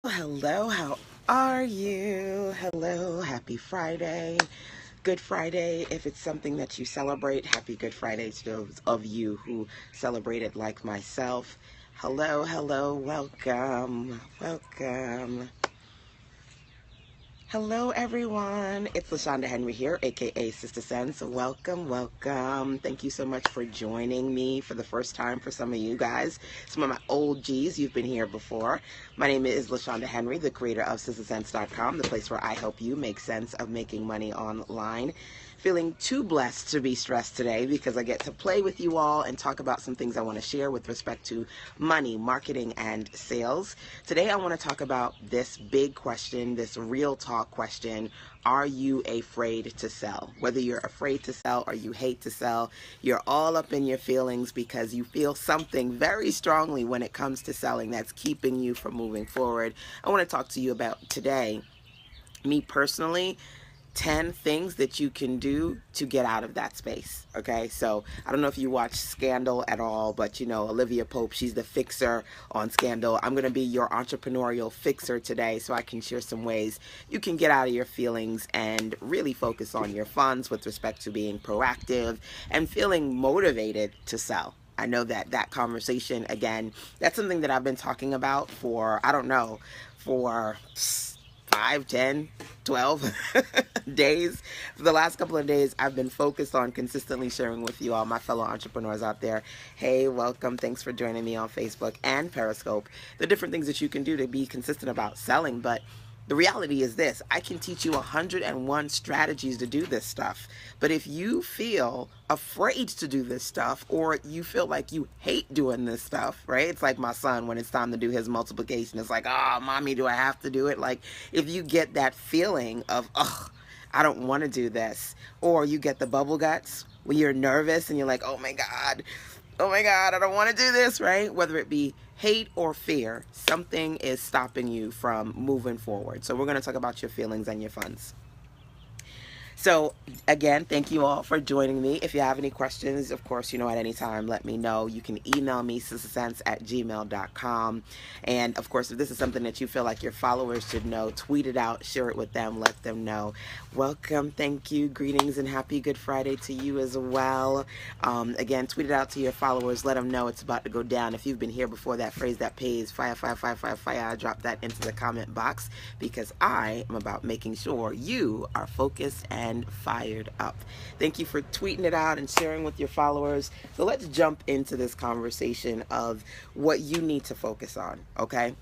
Hello, how are you? Hello, happy Friday. Good Friday. If it's something that you celebrate, happy Good Friday to those of you who celebrate it like myself. Hello, welcome. Hello, everyone. It's LaShanda Henry here, aka Sister Sense. Welcome. Thank you so much for joining me for the first time for some of you guys. Some of my old G's, you've been here before. My name is LaShanda Henry, the creator of SisterSense.com, the place where I help you make sense of making money online. Feeling too blessed to be stressed today because I get to play with you all and talk about some things I want to share with respect to money, marketing, and sales. Today I want to talk about this big question, this real talk question. Are you afraid to sell? Whether you're afraid to sell or you hate to sell, you're all up in your feelings because you feel something very strongly when it comes to selling that's keeping you from moving forward. I want to talk to you about today, me personally, 10 things that you can do to get out of that space. Okay, so I don't know if you watch Scandal at all, but you know Olivia Pope, she's the fixer on Scandal. I'm going to be your entrepreneurial fixer today so I can share some ways you can get out of your feelings and really focus on your funds with respect to being proactive and feeling motivated to sell. I know that conversation, again, that's something that I've been talking about for, I don't know, for 5, 10, 12 days. For the last couple of days, I've been focused on consistently sharing with you all, my fellow entrepreneurs out there. Hey, welcome. Thanks for joining me on Facebook and Periscope. The different things that you can do to be consistent about selling. But the reality is this: I can teach you 101 strategies to do this stuff. But if you feel afraid to do this stuff, or you feel like you hate doing this stuff, right? It's like my son when it's time to do his multiplication. It's like, oh, mommy, do I have to do it? Like, if you get that feeling of, ugh, I don't want to do this, or you get the bubble guts when you're nervous and you're like, oh my God, I don't want to do this, right? Whether it be hate or fear, something is stopping you from moving forward. So we're going to talk about your feelings and your funds. So again, thank you all for joining me. If you have any questions, of course, at any time, let me know. You can email me, sistersense@gmail.com. And of course, if this is something that you feel like your followers should know, tweet it out, share it with them, let them know. Welcome, thank you, greetings, and happy Good Friday to you as well. Again, tweet it out to your followers, let them know it's about to go down. If you've been here before, that phrase that pays, fire, drop that into the comment box because I am about making sure you are focused and fired up. Thank you for tweeting it out and sharing with your followers. So let's jump into this conversation of what you need to focus on, okay?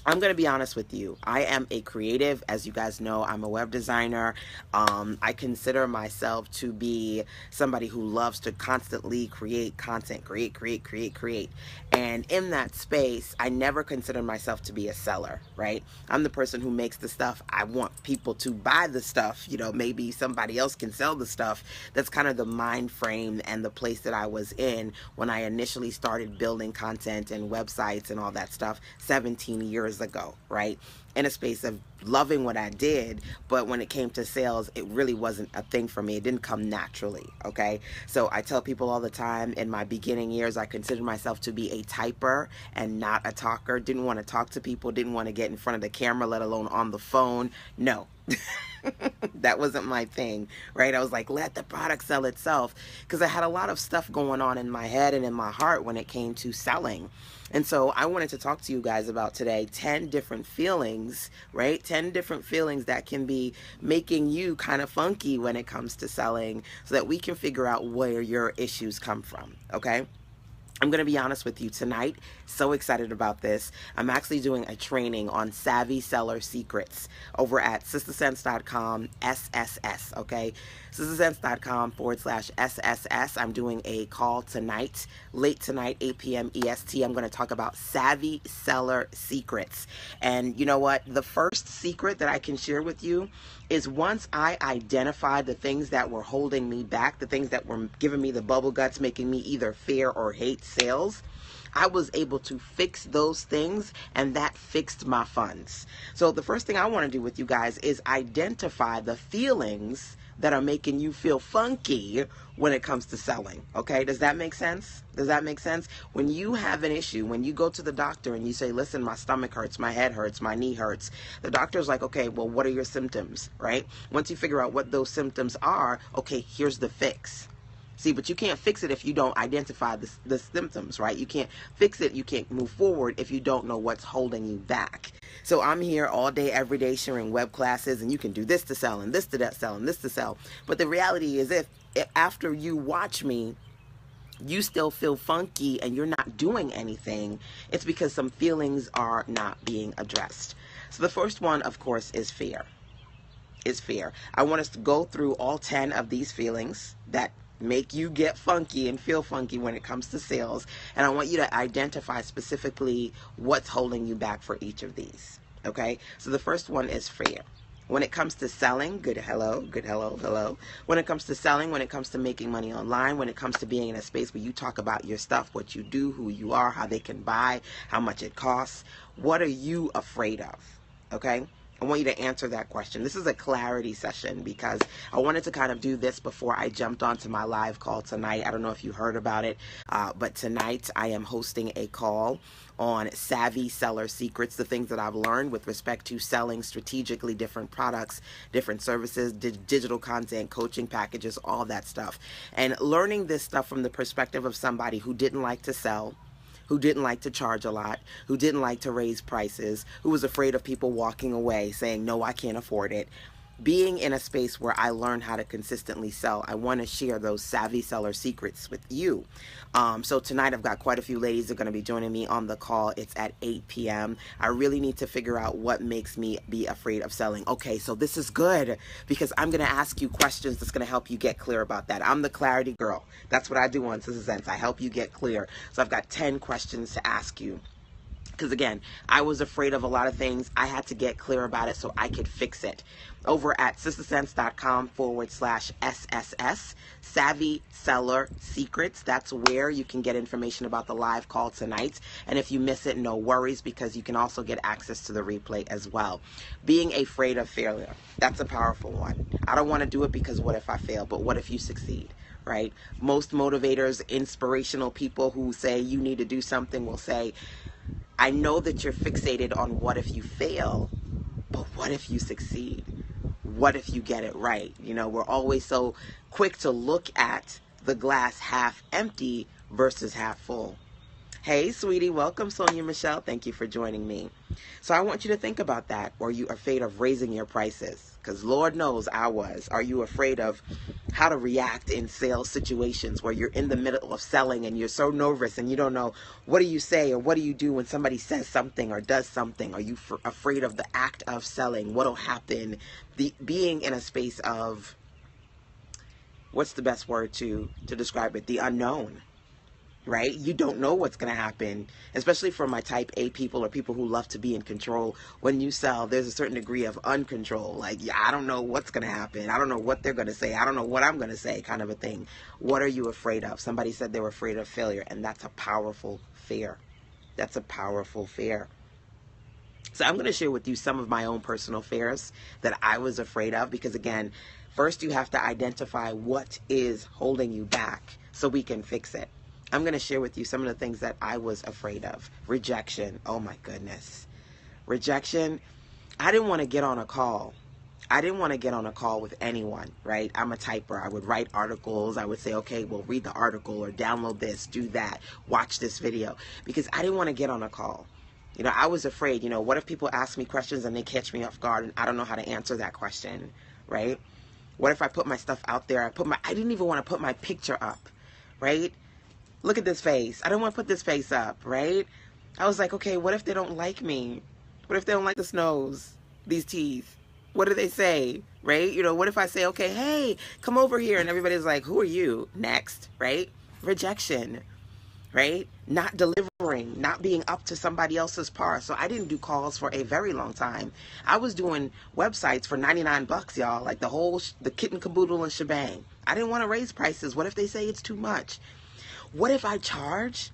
I'm going to be honest with you. I am a creative. As you guys know, I'm a web designer. I consider myself to be somebody who loves to constantly create content, create. And in that space, I never consider myself to be a seller, right? I'm the person who makes the stuff. I want people to buy the stuff. Maybe somebody else can sell the stuff. That's kind of the mind frame and the place that I was in when I initially started building content and websites and all that stuff 17 years ago, right? In a space of loving what I did, but when it came to sales, it really wasn't a thing for me. It didn't come naturally, okay? So I tell people all the time, in my beginning years, I considered myself to be a typer and not a talker. Didn't want to talk to people, didn't want to get in front of the camera, let alone on the phone. No. That wasn't my thing, right? I was like, let the product sell itself, because I had a lot of stuff going on in my head and in my heart when it came to selling. And so I wanted to talk to you guys about today 10 different feelings, right? 10 different feelings that can be making you kind of funky when it comes to selling so that we can figure out where your issues come from, okay? I'm going to be honest with you tonight. So excited about this. I'm actually doing a training on savvy seller secrets over at sistersense.com SSS, okay? sistersense.com/SSS. I'm doing a call tonight, late tonight, 8 p.m. EST. I'm going to talk about savvy seller secrets. And you know what? The first secret that I can share with you is once I identified the things that were holding me back, the things that were giving me the bubble guts, making me either fear or hate sales, I was able to fix those things, and that fixed my funds. So the first thing I want to do with you guys is identify the feelings that are making you feel funky when it comes to selling. Okay, does that make sense? Does that make sense? When you have an issue, when you go to the doctor and you say, listen, my stomach hurts, my head hurts, my knee hurts, the doctor's like, okay, well, what are your symptoms, right? Once you figure out what those symptoms are, okay, here's the fix. See, but you can't fix it if you don't identify the symptoms, right? You can't fix it, you can't move forward if you don't know what's holding you back. So I'm here all day, every day, sharing web classes, and you can do this to sell, and this to that sell, and this to sell. But the reality is, if after you watch me, you still feel funky and you're not doing anything, it's because some feelings are not being addressed. So the first one, of course, is fear. Is fear. I want us to go through all 10 of these feelings that make you get funky and feel funky when it comes to sales. And I want you to identify specifically what's holding you back for each of these. Okay? So the first one is fear. When it comes to selling, good hello. When it comes to selling, when it comes to making money online, when it comes to being in a space where you talk about your stuff, what you do, who you are, how they can buy, how much it costs, what are you afraid of? Okay? I want you to answer that question. This is a clarity session because I wanted to kind of do this before I jumped onto my live call tonight. I don't know if you heard about it, but tonight I am hosting a call on savvy seller secrets, the things that I've learned with respect to selling strategically different products, different services, digital content, coaching packages, all that stuff. And learning this stuff from the perspective of somebody who didn't like to sell, who didn't like to charge a lot, who didn't like to raise prices, who was afraid of people walking away saying, no, I can't afford it. Being in a space where I learned how to consistently sell, I want to share those savvy seller secrets with you. So tonight I've got quite a few ladies that are going to be joining me on the call. It's at 8 p.m. I really need to figure out what makes me be afraid of selling. Okay, so this is good because I'm going to ask you questions that's going to help you get clear about that. I'm the clarity girl. That's what I do on Sister Sense. I help you get clear. So I've got 10 questions to ask you. Because again, I was afraid of a lot of things. I had to get clear about it so I could fix it. Over at sistersense.com/SSS, Savvy Seller Secrets. That's where you can get information about the live call tonight. And if you miss it, no worries, because you can also get access to the replay as well. Being afraid of failure. That's a powerful one. I don't want to do it because what if I fail? But what if you succeed? Right? Most motivators, inspirational people who say you need to do something will say, I know that you're fixated on what if you fail, but what if you succeed? What if you get it right? You know, we're always so quick to look at the glass half empty versus half full. Hey, sweetie, welcome, Sonia Michelle. Thank you for joining me. So I want you to think about that. Are you afraid of raising your prices? Because Lord knows I was. Are you afraid of how to react in sales situations where you're in the middle of selling and you're so nervous and you don't know what do you say or what do you do when somebody says something or does something? Are you afraid of the act of selling? What'll happen? Being in a space of, what's the best word to describe it? The unknown. Right? You don't know what's going to happen, especially for my type A people or people who love to be in control. When you sell, there's a certain degree of uncontrol. Like, yeah, I don't know what's going to happen. I don't know what they're going to say. I don't know what I'm going to say, kind of a thing. What are you afraid of? Somebody said they were afraid of failure, and that's a powerful fear. That's a powerful fear. So I'm going to share with you some of my own personal fears that I was afraid of, because again, first you have to identify what is holding you back so we can fix it. I'm going to share with you some of the things that I was afraid of. Rejection. Oh my goodness. Rejection. I didn't want to get on a call. I didn't want to get on a call with anyone, right? I'm a typer. I would write articles. I would say, okay, well, read the article or download this, do that, watch this video, because I didn't want to get on a call. You know, I was afraid, you know, what if people ask me questions and they catch me off guard and I don't know how to answer that question, right? What if I put my stuff out there? I didn't even want to put my picture up, right? Look at this face. I don't want to put this face up, right? I was like, okay, what if they don't like me? What if they don't like this nose, these teeth? What do they say, right? You know, what if I say, okay, hey, come over here, and everybody's like, who are you? Next, right? Rejection, right? Not delivering, not being up to somebody else's par. So I didn't do calls for a very long time. I was doing websites for 99 bucks, y'all, like the kit and caboodle and shebang. I didn't want to raise prices. What if they say it's too much? What if I charge?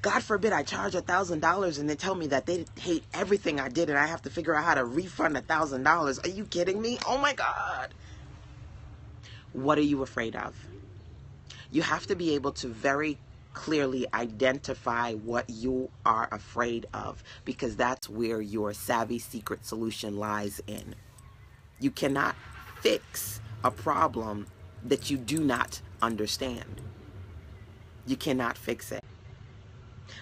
God forbid I charge $1,000 and they tell me that they hate everything I did and I have to figure out how to refund $1,000. Are you kidding me? Oh my God. What are you afraid of? You have to be able to very clearly identify what you are afraid of, because that's where your savvy secret solution lies in. You cannot fix a problem that you do not understand. You cannot fix it.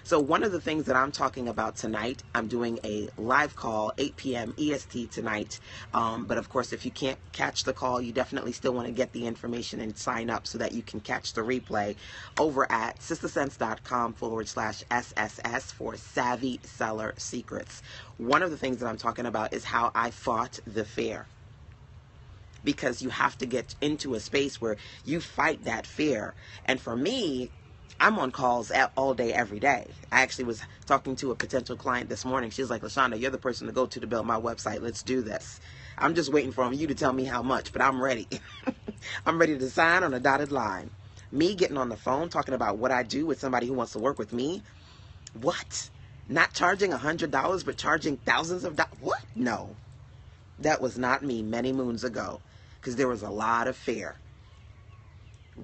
So one of the things that I'm talking about tonight, I'm doing a live call, 8 p.m. EST tonight. But of course, if you can't catch the call, you definitely still want to get the information and sign up so that you can catch the replay over at sistersense.com/SSS for Savvy Seller Secrets. One of the things that I'm talking about is how I fought the fear. Because you have to get into a space where you fight that fear. And for me, I'm on calls all day, every day. I actually was talking to a potential client this morning. She's like, LaShanda, you're the person to go to build my website. Let's do this. I'm just waiting for you to tell me how much, but I'm ready. I'm ready to sign on a dotted line. Me getting on the phone, talking about what I do with somebody who wants to work with me. What? Not charging $100, but charging thousands of dollars? What? No. That was not me many moons ago, because there was a lot of fear.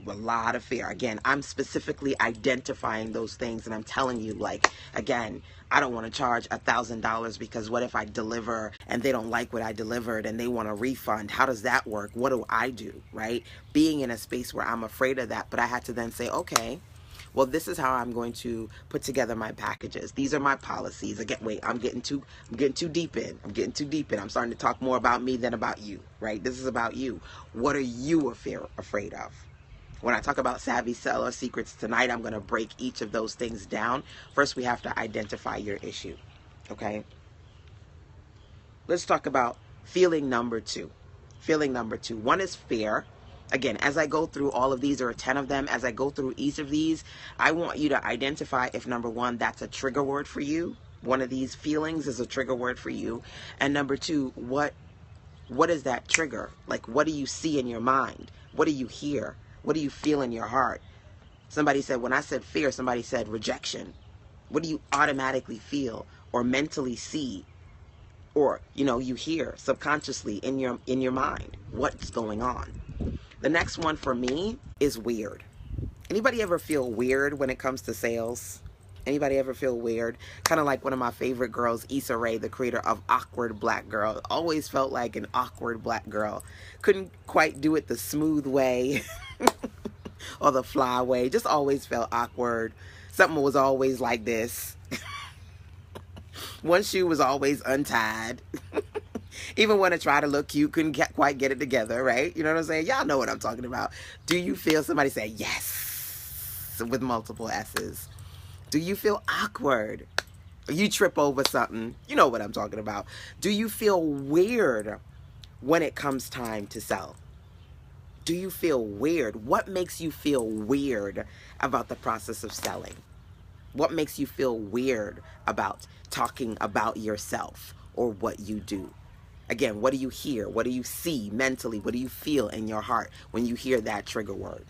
A lot of fear. Again, I'm specifically identifying those things, and I'm telling you, like, again, I don't want to charge $1,000 because what if I deliver and they don't like what I delivered and they want a refund? How does that work? What do I do, right? Being in a space where I'm afraid of that, but I had to then say, okay, well, this is how I'm going to put together my packages. These are my policies. Again, wait, I'm getting too deep in. I'm starting to talk more about me than about you, right? This is about you. What are you afraid of? When I talk about savvy seller secrets tonight, I'm going to break each of those things down. First, we have to identify your issue, okay? Let's talk about feeling number two. Feeling number two. One is fear. Again, as I go through all of these, there are 10 of them. As I go through each of these, I want you to identify if, number one, that's a trigger word for you. One of these feelings is a trigger word for you. And number two, what is that trigger? Like, what do you see in your mind? What do you hear? What do you feel in your heart? Somebody said, when I said fear, somebody said rejection. What do you automatically feel or mentally see? Or, you hear subconsciously in your mind? What's going on? The next one for me is weird. Anybody ever feel weird when it comes to sales? Anybody ever feel weird? Kind of like one of my favorite girls, Issa Rae, the creator of Awkward Black Girl. Always felt like an awkward black girl. Couldn't quite do it the smooth way or the fly way. Just always felt awkward. Something was always like this. One shoe was always untied. Even when I tried to look cute, couldn't quite get it together, right? You know what I'm saying? Y'all know what I'm talking about. Do you feel, somebody say yes with multiple S's? Do you feel awkward? You trip over something. You know what I'm talking about. Do you feel weird when it comes time to sell? Do you feel weird? What makes you feel weird about the process of selling? What makes you feel weird about talking about yourself or what you do? Again, what do you hear? What do you see mentally? What do you feel in your heart when you hear that trigger word?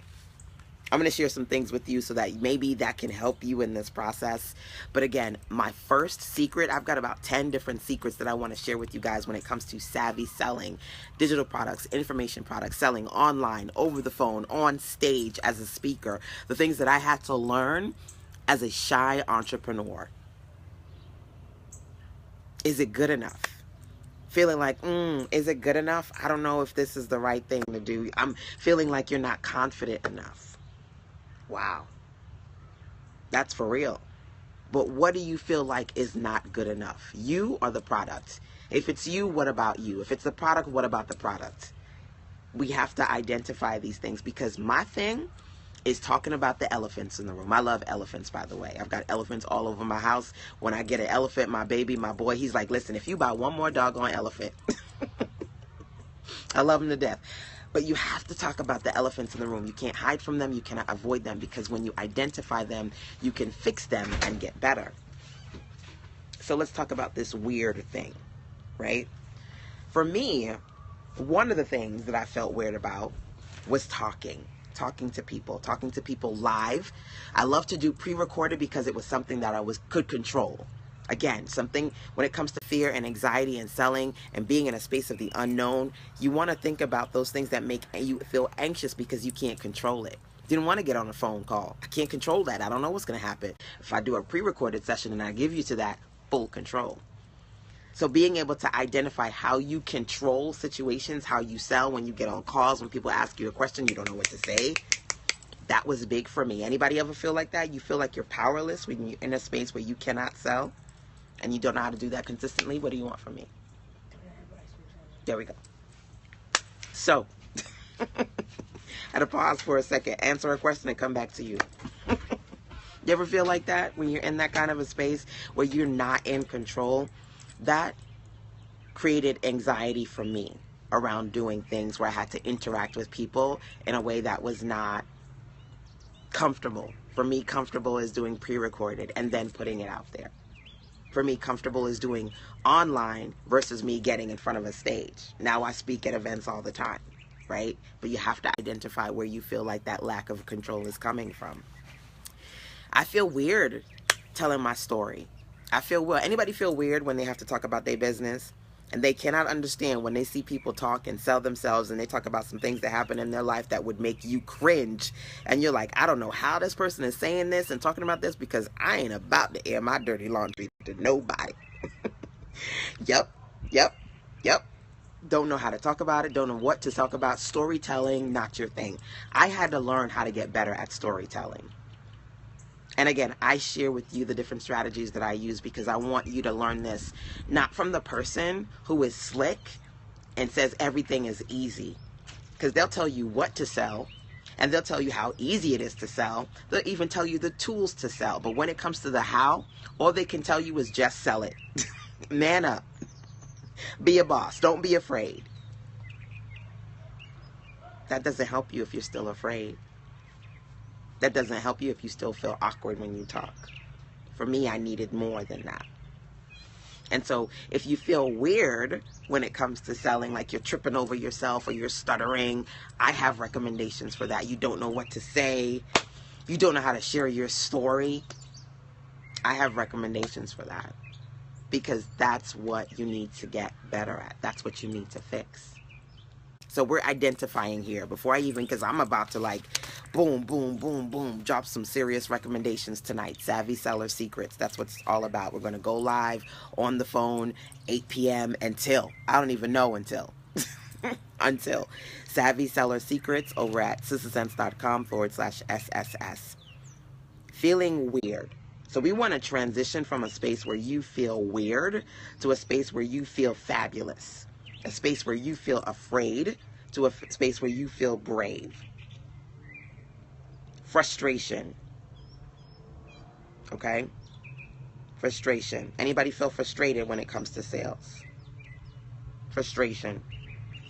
I'm going to share some things with you so that maybe that can help you in this process. But again, my first secret, I've got about 10 different secrets that I want to share with you guys when it comes to savvy selling, digital products, information products, selling online, over the phone, on stage, as a speaker, the things that I had to learn as a shy entrepreneur. Is it good enough? Feeling like, is it good enough? I don't know if this is the right thing to do. I'm feeling like you're not confident enough. Wow. That's for real. But what do you feel like is not good enough? You or the product? If it's you, what about you? If it's the product, what about the product? We have to identify these things, because my thing is talking about the elephants in the room. I love elephants, by the way. I've got elephants all over my house. When I get an elephant, my baby, my boy, he's like, listen, if you buy one more doggone elephant, I love him to death. But you have to talk about the elephants in the room. You can't hide from them. You cannot avoid them, because when you identify them, you can fix them and get better. So let's talk about this weird thing, right? For me, one of the things that I felt weird about was talking to people live. I love to do pre-recorded because it was something that I could control. Again, something when it comes to fear and anxiety and selling and being in a space of the unknown, you want to think about those things that make you feel anxious because you can't control it. You don't want to get on a phone call. I can't control that. I don't know what's going to happen. If I do a pre-recorded session and I give you to that, full control. So being able to identify how you control situations, how you sell when you get on calls, when people ask you a question, you don't know what to say. That was big for me. Anybody ever feel like that? You feel like you're powerless when you're in a space where you cannot sell and you don't know how to do that consistently? What do you want from me? There we go. So, I had to pause for a second, answer a question, and come back to you. You ever feel like that when you're in that kind of a space where you're not in control? That created anxiety for me around doing things where I had to interact with people in a way that was not comfortable. For me, comfortable is doing pre-recorded and then putting it out there. For me, comfortable is doing online versus me getting in front of a stage. Now I speak at events all the time, right? But you have to identify where you feel like that lack of control is coming from. I feel weird telling my story. Anybody feel weird when they have to talk about their business and they cannot understand when they see people talk and sell themselves and they talk about some things that happen in their life that would make you cringe, and you're like, I don't know how this person is saying this and talking about this because I ain't about to air my dirty laundry to nobody. Yep. Don't know how to talk about it, don't know what to talk about. Storytelling, not your thing. I had to learn how to get better at storytelling. And again, I share with you the different strategies that I use because I want you to learn this, not from the person who is slick and says everything is easy. Because they'll tell you what to sell, and they'll tell you how easy it is to sell. They'll even tell you the tools to sell. But when it comes to the how, all they can tell you is just sell it. Man up. Be a boss. Don't be afraid. That doesn't help you if you're still afraid. That doesn't help you if you still feel awkward when you talk. For me, I needed more than that. And so if you feel weird when it comes to selling, like you're tripping over yourself or you're stuttering, I have recommendations for that. You don't know what to say. You don't know how to share your story. I have recommendations for that. Because that's what you need to get better at. That's what you need to fix. So we're identifying here before I even, because I'm about to like, boom, boom, boom, boom, drop some serious recommendations tonight. Savvy Seller Secrets. That's what it's all about. We're going to go live on the phone, 8 p.m. until, I don't even know until. Until. Savvy Seller Secrets over at sistersense.com/SSS. Feeling weird. So we want to transition from a space where you feel weird to a space where you feel fabulous. A space where you feel afraid to a space where you feel brave. Frustration. Okay? Frustration. Anybody feel frustrated when it comes to sales? Frustration.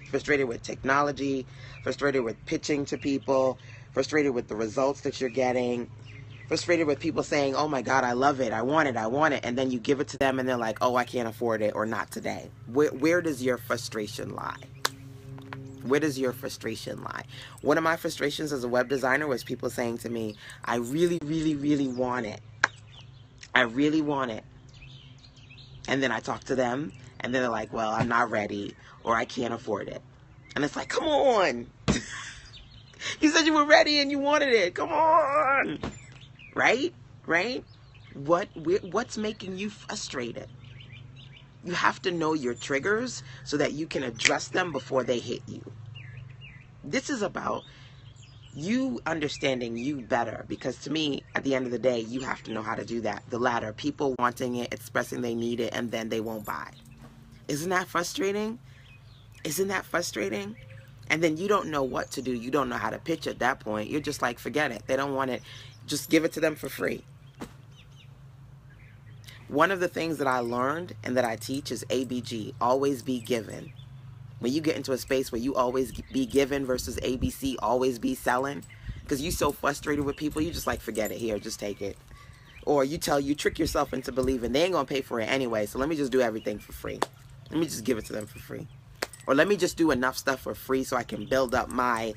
Frustrated with technology, frustrated with pitching to people, frustrated with the results that you're getting, frustrated with people saying, oh my God, I love it, I want it, and then you give it to them and they're like, oh, I can't afford it, or not today. Where does your frustration lie? Where does your frustration lie? One of my frustrations as a web designer was people saying to me, I really, really, really want it. I really want it. And then I talk to them and then they're like, well, I'm not ready, or I can't afford it. And it's like, come on. You said you were ready and you wanted it. Come on. Right? What's making you frustrated? You have to know your triggers so that you can address them before they hit you. This is about you understanding you better, because to me, at the end of the day, you have to know how to do that. The latter, people wanting it, expressing they need it, and then they won't buy. Isn't that frustrating? Isn't that frustrating? And then you don't know what to do. You don't know how to pitch at that point. You're just like, forget it. They don't want it. Just give it to them for free. One of the things that I learned and that I teach is ABG, always be given. When you get into a space where you always be given versus ABC, always be selling, because you're so frustrated with people, you just like, forget it, here, just take it. Or you trick yourself into believing they ain't going to pay for it anyway, so let me just do everything for free. Let me just give it to them for free. Or let me just do enough stuff for free so I can build up my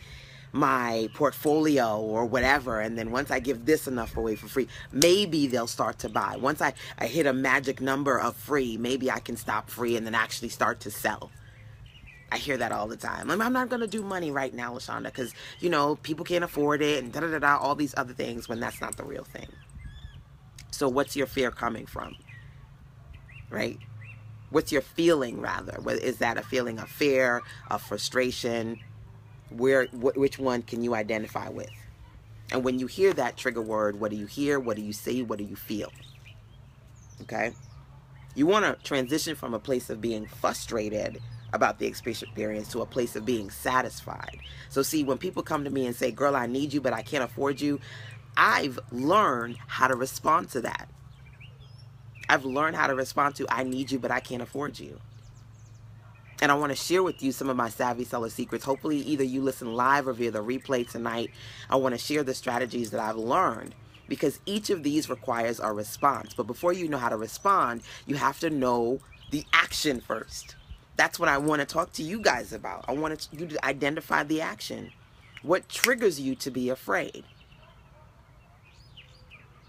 my portfolio or whatever, and then once I give this enough away for free, maybe they'll start to buy. Once I hit a magic number of free, maybe I can stop free and then actually start to sell. I hear that all the time. I'm not going to do money right now, LaShanda, because, you know, people can't afford it and da-da-da-da, all these other things, when that's not the real thing. So what's your fear coming from? Right? What's your feeling, rather? Is that a feeling of fear, of frustration? Which one can you identify with? And when you hear that trigger word, what do you hear? What do you see? What do you feel? Okay? You want to transition from a place of being frustrated about the experience to a place of being satisfied. So see, when people come to me and say, girl, I need you, but I can't afford you, I've learned how to respond to that. I've learned how to respond to, I need you, but I can't afford you. And I want to share with you some of my savvy seller secrets. Hopefully either you listen live or via the replay tonight. I want to share the strategies that I've learned, because each of these requires a response. But before you know how to respond, you have to know the action first. That's what I want to talk to you guys about. I want you to identify the action. What triggers you to be afraid?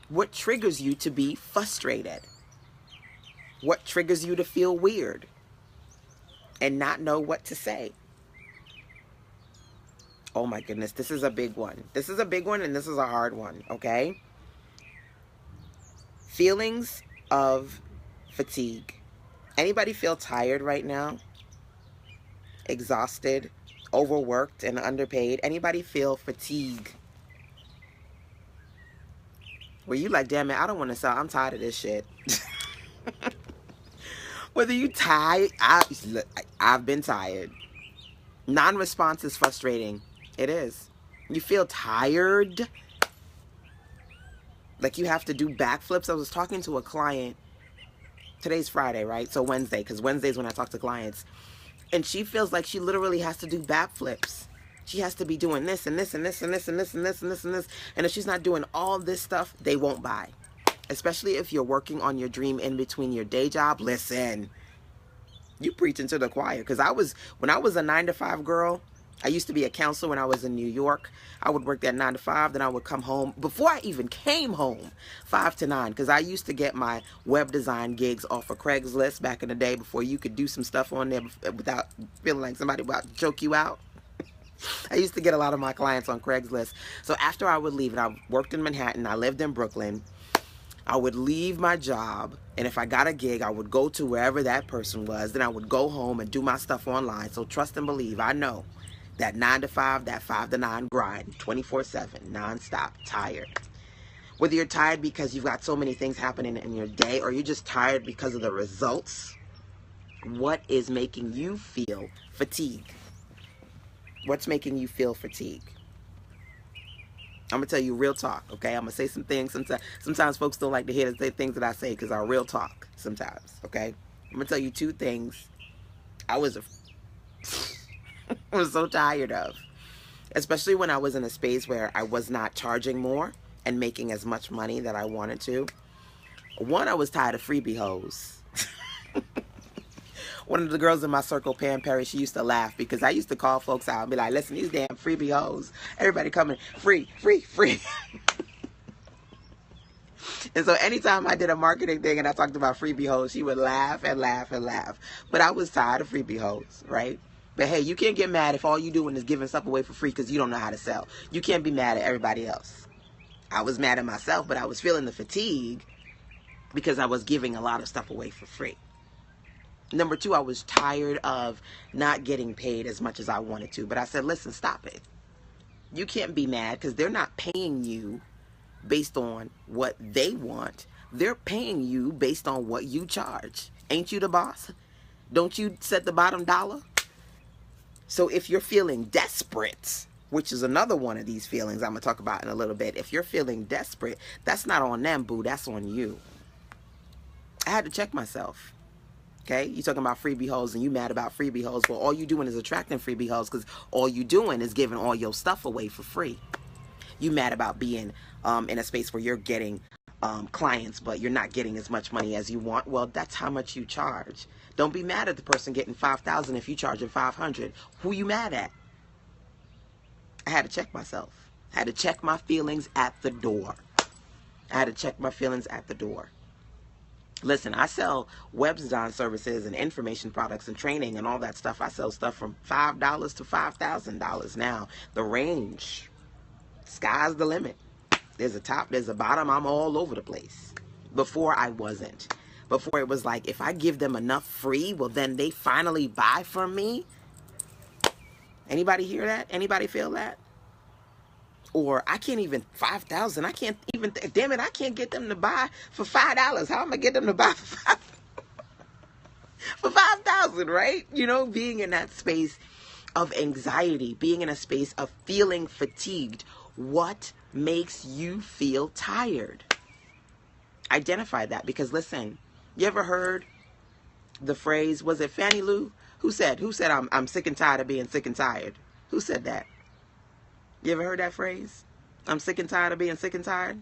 What triggers you to be frustrated? What triggers you to feel weird and not know what to say? Oh my goodness, this is a big one. This is a big one, and this is a hard one, okay? Feelings of fatigue. Anybody feel tired right now? Exhausted, overworked, and underpaid? Anybody feel fatigue? Where you like, damn it, I don't want to sell. I'm tired of this shit. Whether you tired, I've been tired. Non-response is frustrating. It is. You feel tired. Like you have to do backflips. I was talking to a client. Today's Friday, right? So Wednesday, because Wednesday's when I talk to clients. And she feels like she literally has to do backflips. She has to be doing this and this and this and this and this and this and this and this. And if she's not doing all this stuff, they won't buy. Especially if you're working on your dream in between your day job. Listen, you preaching to the choir. Because when I was a 9-to-5 girl, I used to be a counselor when I was in New York. I would work that 9 to 5, then I would come home. Before I even came home, 5 to 9, because I used to get my web design gigs off of Craigslist back in the day, before you could do some stuff on there without feeling like somebody about to choke you out. I used to get a lot of my clients on Craigslist. So after I would leave, and I worked in Manhattan, I lived in Brooklyn, I would leave my job, and if I got a gig, I would go to wherever that person was. Then I would go home and do my stuff online. So trust and believe, I know that 9 to 5, that 5 to 9 grind, 24/7, nonstop, tired. Whether you're tired because you've got so many things happening in your day, or you're just tired because of the results, what is making you feel fatigue? What's making you feel fatigue? I'm going to tell you real talk, okay? I'm going to say some things. Sometimes folks don't like to hear the things that I say because are real talk sometimes, okay? I'm going to tell you 2 things I was so tired of. Especially when I was in a space where I was not charging more and making as much money that I wanted to. One, I was tired of freebie hoes. One of the girls in my circle, Pam Perry, she used to laugh because I used to call folks out and be like, listen, these damn freebie hoes. Everybody coming, free, free, free. And so anytime I did a marketing thing and I talked about freebie hoes, she would laugh and laugh and laugh. But I was tired of freebie hoes, right? But hey, you can't get mad if all you're doing is giving stuff away for free because you don't know how to sell. You can't be mad at everybody else. I was mad at myself, but I was feeling the fatigue because I was giving a lot of stuff away for free. Number 2, I was tired of not getting paid as much as I wanted to. But I said, listen, stop it. You can't be mad because they're not paying you based on what they want. They're paying you based on what you charge. Ain't you the boss? Don't you set the bottom dollar? So if you're feeling desperate, which is another one of these feelings I'm going to talk about in a little bit. If you're feeling desperate, that's not on them, boo. That's on you. I had to check myself. Okay, you're talking about freebie hoes and you mad about freebie hoes. Well, all you doing is attracting freebie hoes because all you doing is giving all your stuff away for free. You mad about being in a space where you're getting clients, but you're not getting as much money as you want. Well, that's how much you charge. Don't be mad at the person getting $5,000 if you charge them $500. Who you mad at? I had to check myself. I had to check my feelings at the door. I had to check my feelings at the door. Listen, I sell web design services and information products and training and all that stuff. I sell stuff from $5 to $5,000 now. The range, sky's the limit. There's a top, there's a bottom. I'm all over the place. Before I wasn't. Before it was like, if I give them enough free, well then they finally buy from me. Anybody hear that? Anybody feel that? Or I can't even, 5,000, I can't even, damn it, I can't get them to buy for $5. How am I going to get them to buy for 5,000, right? You know, being in that space of anxiety, being in a space of feeling fatigued. What makes you feel tired? Identify that, because listen, you ever heard the phrase, was it Fannie Lou? Who said I'm sick and tired of being sick and tired? Who said that? You ever heard that phrase? I'm sick and tired of being sick and tired.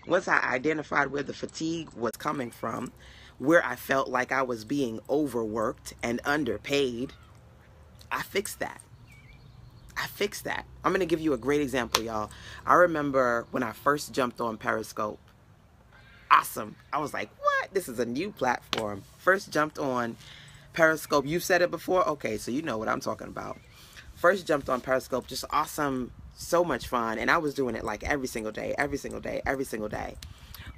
Once I identified where the fatigue was coming from, where I felt like I was being overworked and underpaid, I fixed that. I'm going to give you a great example, y'all. I remember when I first jumped on Periscope. Awesome. I was like, what? This is a new platform. First jumped on Periscope. You've said it before? Okay, so you know what I'm talking about. First jumped on Periscope, just awesome, so much fun, and I was doing it like every single day.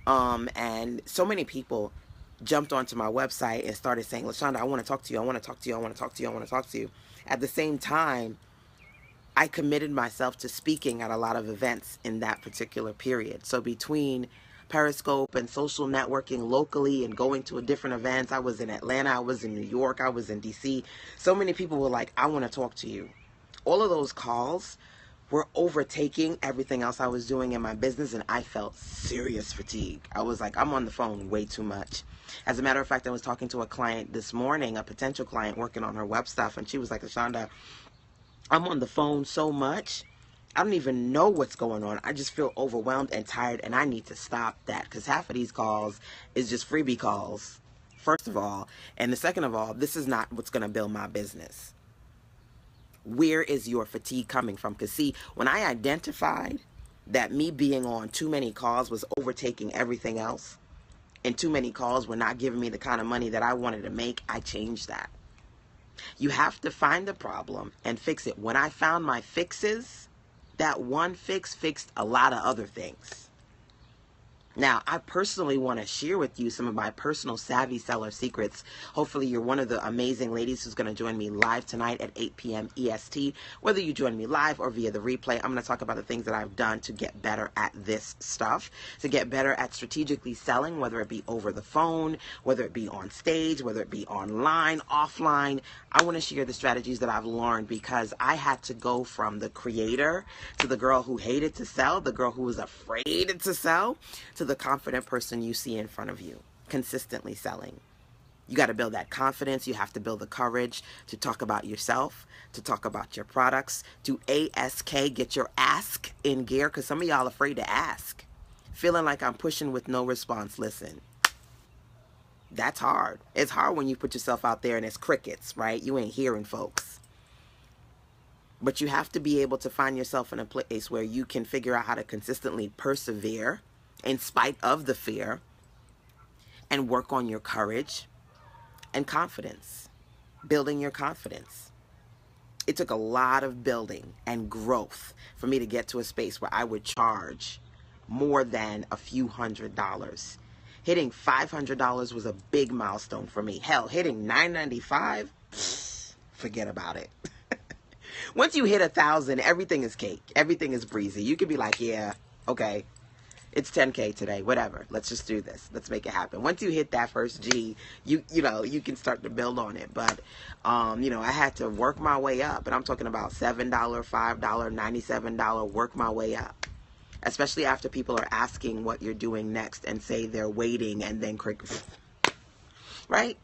And so many people jumped onto my website and started saying, LaShanda, I want to talk to you. At the same time, I committed myself to speaking at a lot of events in that particular period. So between Periscope and social networking locally and going to different events, I was in Atlanta, I was in New York, I was in DC. So many people were like, I want to talk to you. All of those calls were overtaking everything else I was doing in my business, and I felt serious fatigue. I was like, I'm on the phone way too much. As a matter of fact, I was talking to a client this morning, a potential client working on her web stuff, and she was like, LaShanda, I'm on the phone so much, I don't even know what's going on. I just feel overwhelmed and tired, and I need to stop that, because half of these calls is just freebie calls, first of all. And the second of all, this is not what's going to build my business. Where is your fatigue coming from? Because see, when I identified that me being on too many calls was overtaking everything else, and too many calls were not giving me the kind of money that I wanted to make, I changed that. You have to find the problem and fix it. When I found my fixes, that one fix fixed a lot of other things. Now, I personally want to share with you some of my personal savvy seller secrets. Hopefully, you're one of the amazing ladies who's going to join me live tonight at 8 p.m. EST. Whether you join me live or via the replay, I'm going to talk about the things that I've done to get better at this stuff, to get better at strategically selling, whether it be over the phone, whether it be on stage, whether it be online, offline. I want to share the strategies that I've learned, because I had to go from the creator to the girl who hated to sell, the girl who was afraid to sell, to the confident person you see in front of you, consistently selling. You got to build that confidence. You have to build the courage to talk about yourself, to talk about your products, to ASK, get your ask in gear, because some of y'all afraid to ask. Feeling like I'm pushing with no response. Listen, that's hard. It's hard when you put yourself out there and it's crickets, right? You ain't hearing folks. But you have to be able to find yourself in a place where you can figure out how to consistently persevere in spite of the fear, and work on your courage and confidence, building your confidence. It took a lot of building and growth for me to get to a space where I would charge more than a few $100s. Hitting $500 was a big milestone for me. Hell, hitting $995, forget about it. Once you hit 1,000, everything is cake. Everything is breezy. You could be like, yeah, okay, it's 10K today, whatever. Let's just do this. Let's make it happen. Once you hit that first G, you know, you can start to build on it. But, you know, I had to work my way up. And I'm talking about $7, $5, $97, work my way up. Especially after people are asking what you're doing next and say they're waiting, and then click, right?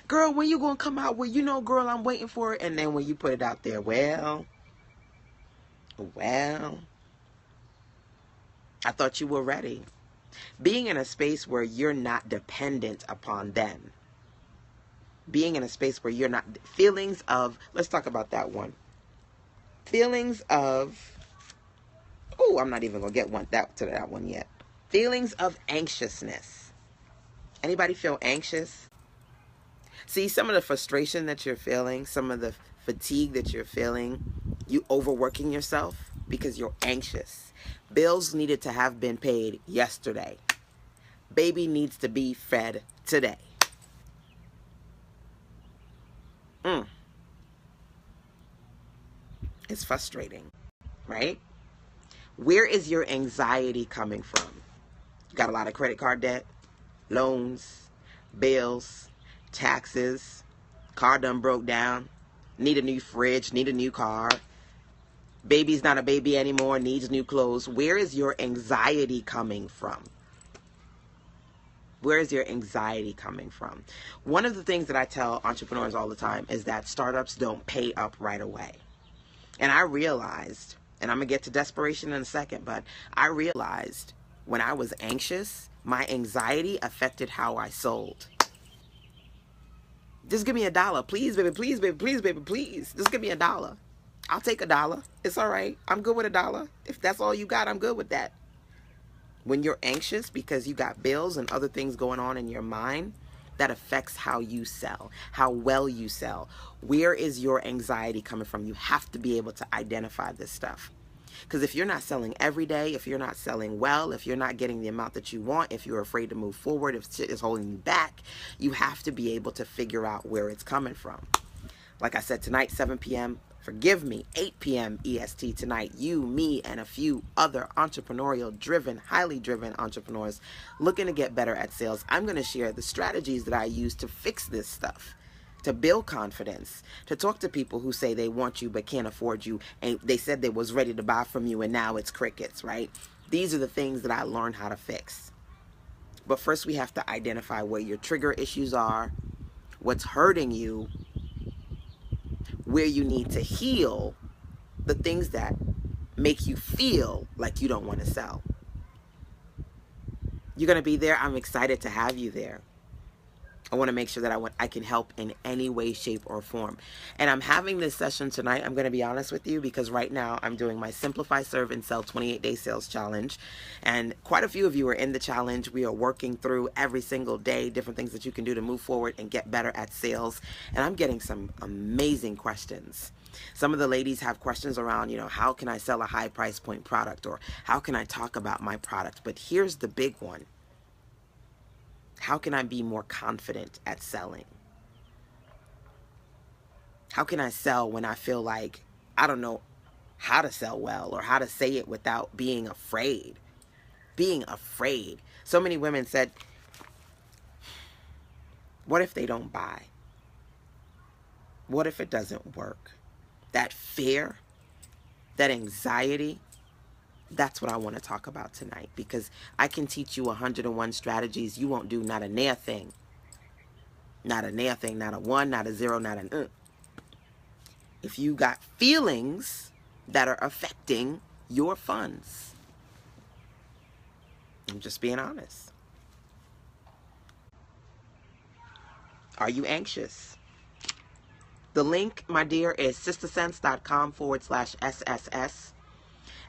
Girl, when you gonna come out? Well, you know, girl, I'm waiting for it. And then when you put it out there, well, I thought you were ready. Being in a space where you're not dependent upon them. Being in a space where you're not, feelings of, let's talk about that one. Feelings of, oh, I'm not even going to get that one yet. Feelings of anxiousness. Anybody feel anxious? See, some of the frustration that you're feeling, some of the fatigue that you're feeling, you overworking yourself because you're anxious. Bills needed to have been paid yesterday. Baby needs to be fed today. It's frustrating, right? Where is your anxiety coming from? Got a lot of credit card debt, loans, bills, taxes, car done broke down, need a new fridge, need a new car, baby's not a baby anymore, needs new clothes. Where is your anxiety coming from? Where is your anxiety coming from? One of the things that I tell entrepreneurs all the time is that startups don't pay up right away. And I realized, and I'm going to get to desperation in a second, but I realized when I was anxious, my anxiety affected how I sold. Just give me $1. Please, baby, please, baby, please, baby, please. Just give me $1. I'll take $1. It's all right. I'm good with $1. If that's all you got, I'm good with that. When you're anxious because you got bills and other things going on in your mind, that affects how you sell, how well you sell. Where is your anxiety coming from? You have to be able to identify this stuff. Because if you're not selling every day, if you're not selling well, if you're not getting the amount that you want, if you're afraid to move forward, if shit is holding you back, you have to be able to figure out where it's coming from. Like I said, tonight, 7 p.m., forgive me, 8 p.m. EST tonight, you, me, and a few other entrepreneurial driven, highly driven entrepreneurs looking to get better at sales. I'm going to share the strategies that I use to fix this stuff, to build confidence, to talk to people who say they want you but can't afford you, and they said they was ready to buy from you and now it's crickets, right? These are the things that I learned how to fix. But first we have to identify where your trigger issues are, what's hurting you, where you need to heal the things that make you feel like you don't want to sell. You're going to be there. I'm excited to have you there. I want to make sure that I can help in any way, shape, or form. And I'm having this session tonight, I'm going to be honest with you, because right now I'm doing my Simplify, Serve, and Sell 28-Day Sales Challenge. And quite a few of you are in the challenge. We are working through every single day different things that you can do to move forward and get better at sales. And I'm getting some amazing questions. Some of the ladies have questions around, how can I sell a high price point product, or how can I talk about my product? But here's the big one. How can I be more confident at selling? How can I sell when I feel like I don't know how to sell well or how to say it without being afraid? Being afraid. So many women said, what if they don't buy? What if it doesn't work? That fear, that anxiety, that's what I want to talk about tonight, because I can teach you 101 strategies. You won't do not a nair thing. Not a nair thing, not a 1, not a 0, not an if you got feelings that are affecting your funds. I'm just being honest. Are you anxious? The link, my dear, is sistersense.com/SSS.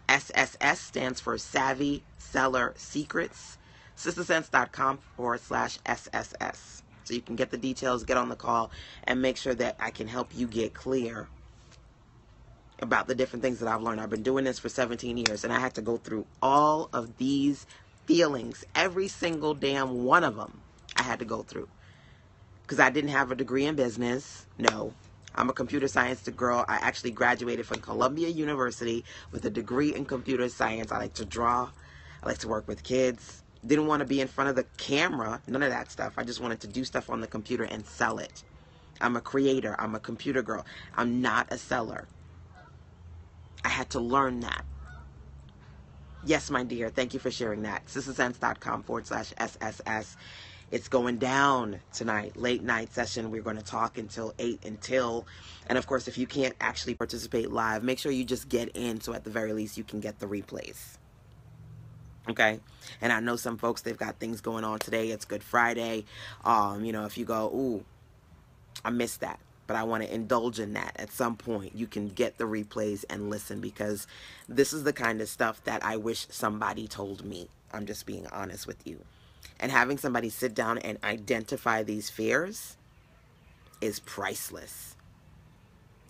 SSS stands for Savvy Seller Secrets. sistersense.com/SSS. So you can get the details, get on the call, and make sure that I can help you get clear about the different things that I've learned. I've been doing this for 17 years, and I had to go through all of these feelings, every single damn one of them I had to go through. Because I didn't have a degree in business. No. I'm a computer science girl. I actually graduated from Columbia University with a degree in computer science. I like to draw. I like to work with kids. Didn't want to be in front of the camera. None of that stuff. I just wanted to do stuff on the computer and sell it. I'm a creator. I'm a computer girl. I'm not a seller. I had to learn that. Yes, my dear. Thank you for sharing that. sistersense.com/SSS. It's going down tonight. Late night session. We're going to talk until 8 until. And of course, if you can't actually participate live, make sure you just get in so at the very least you can get the replays. Okay? And I know some folks, they've got things going on today. It's Good Friday. If you go, ooh, I missed that. but I want to indulge in that at some point. You can get the replays and listen, because this is the kind of stuff that I wish somebody told me. I'm just being honest with you. And having somebody sit down and identify these fears is priceless.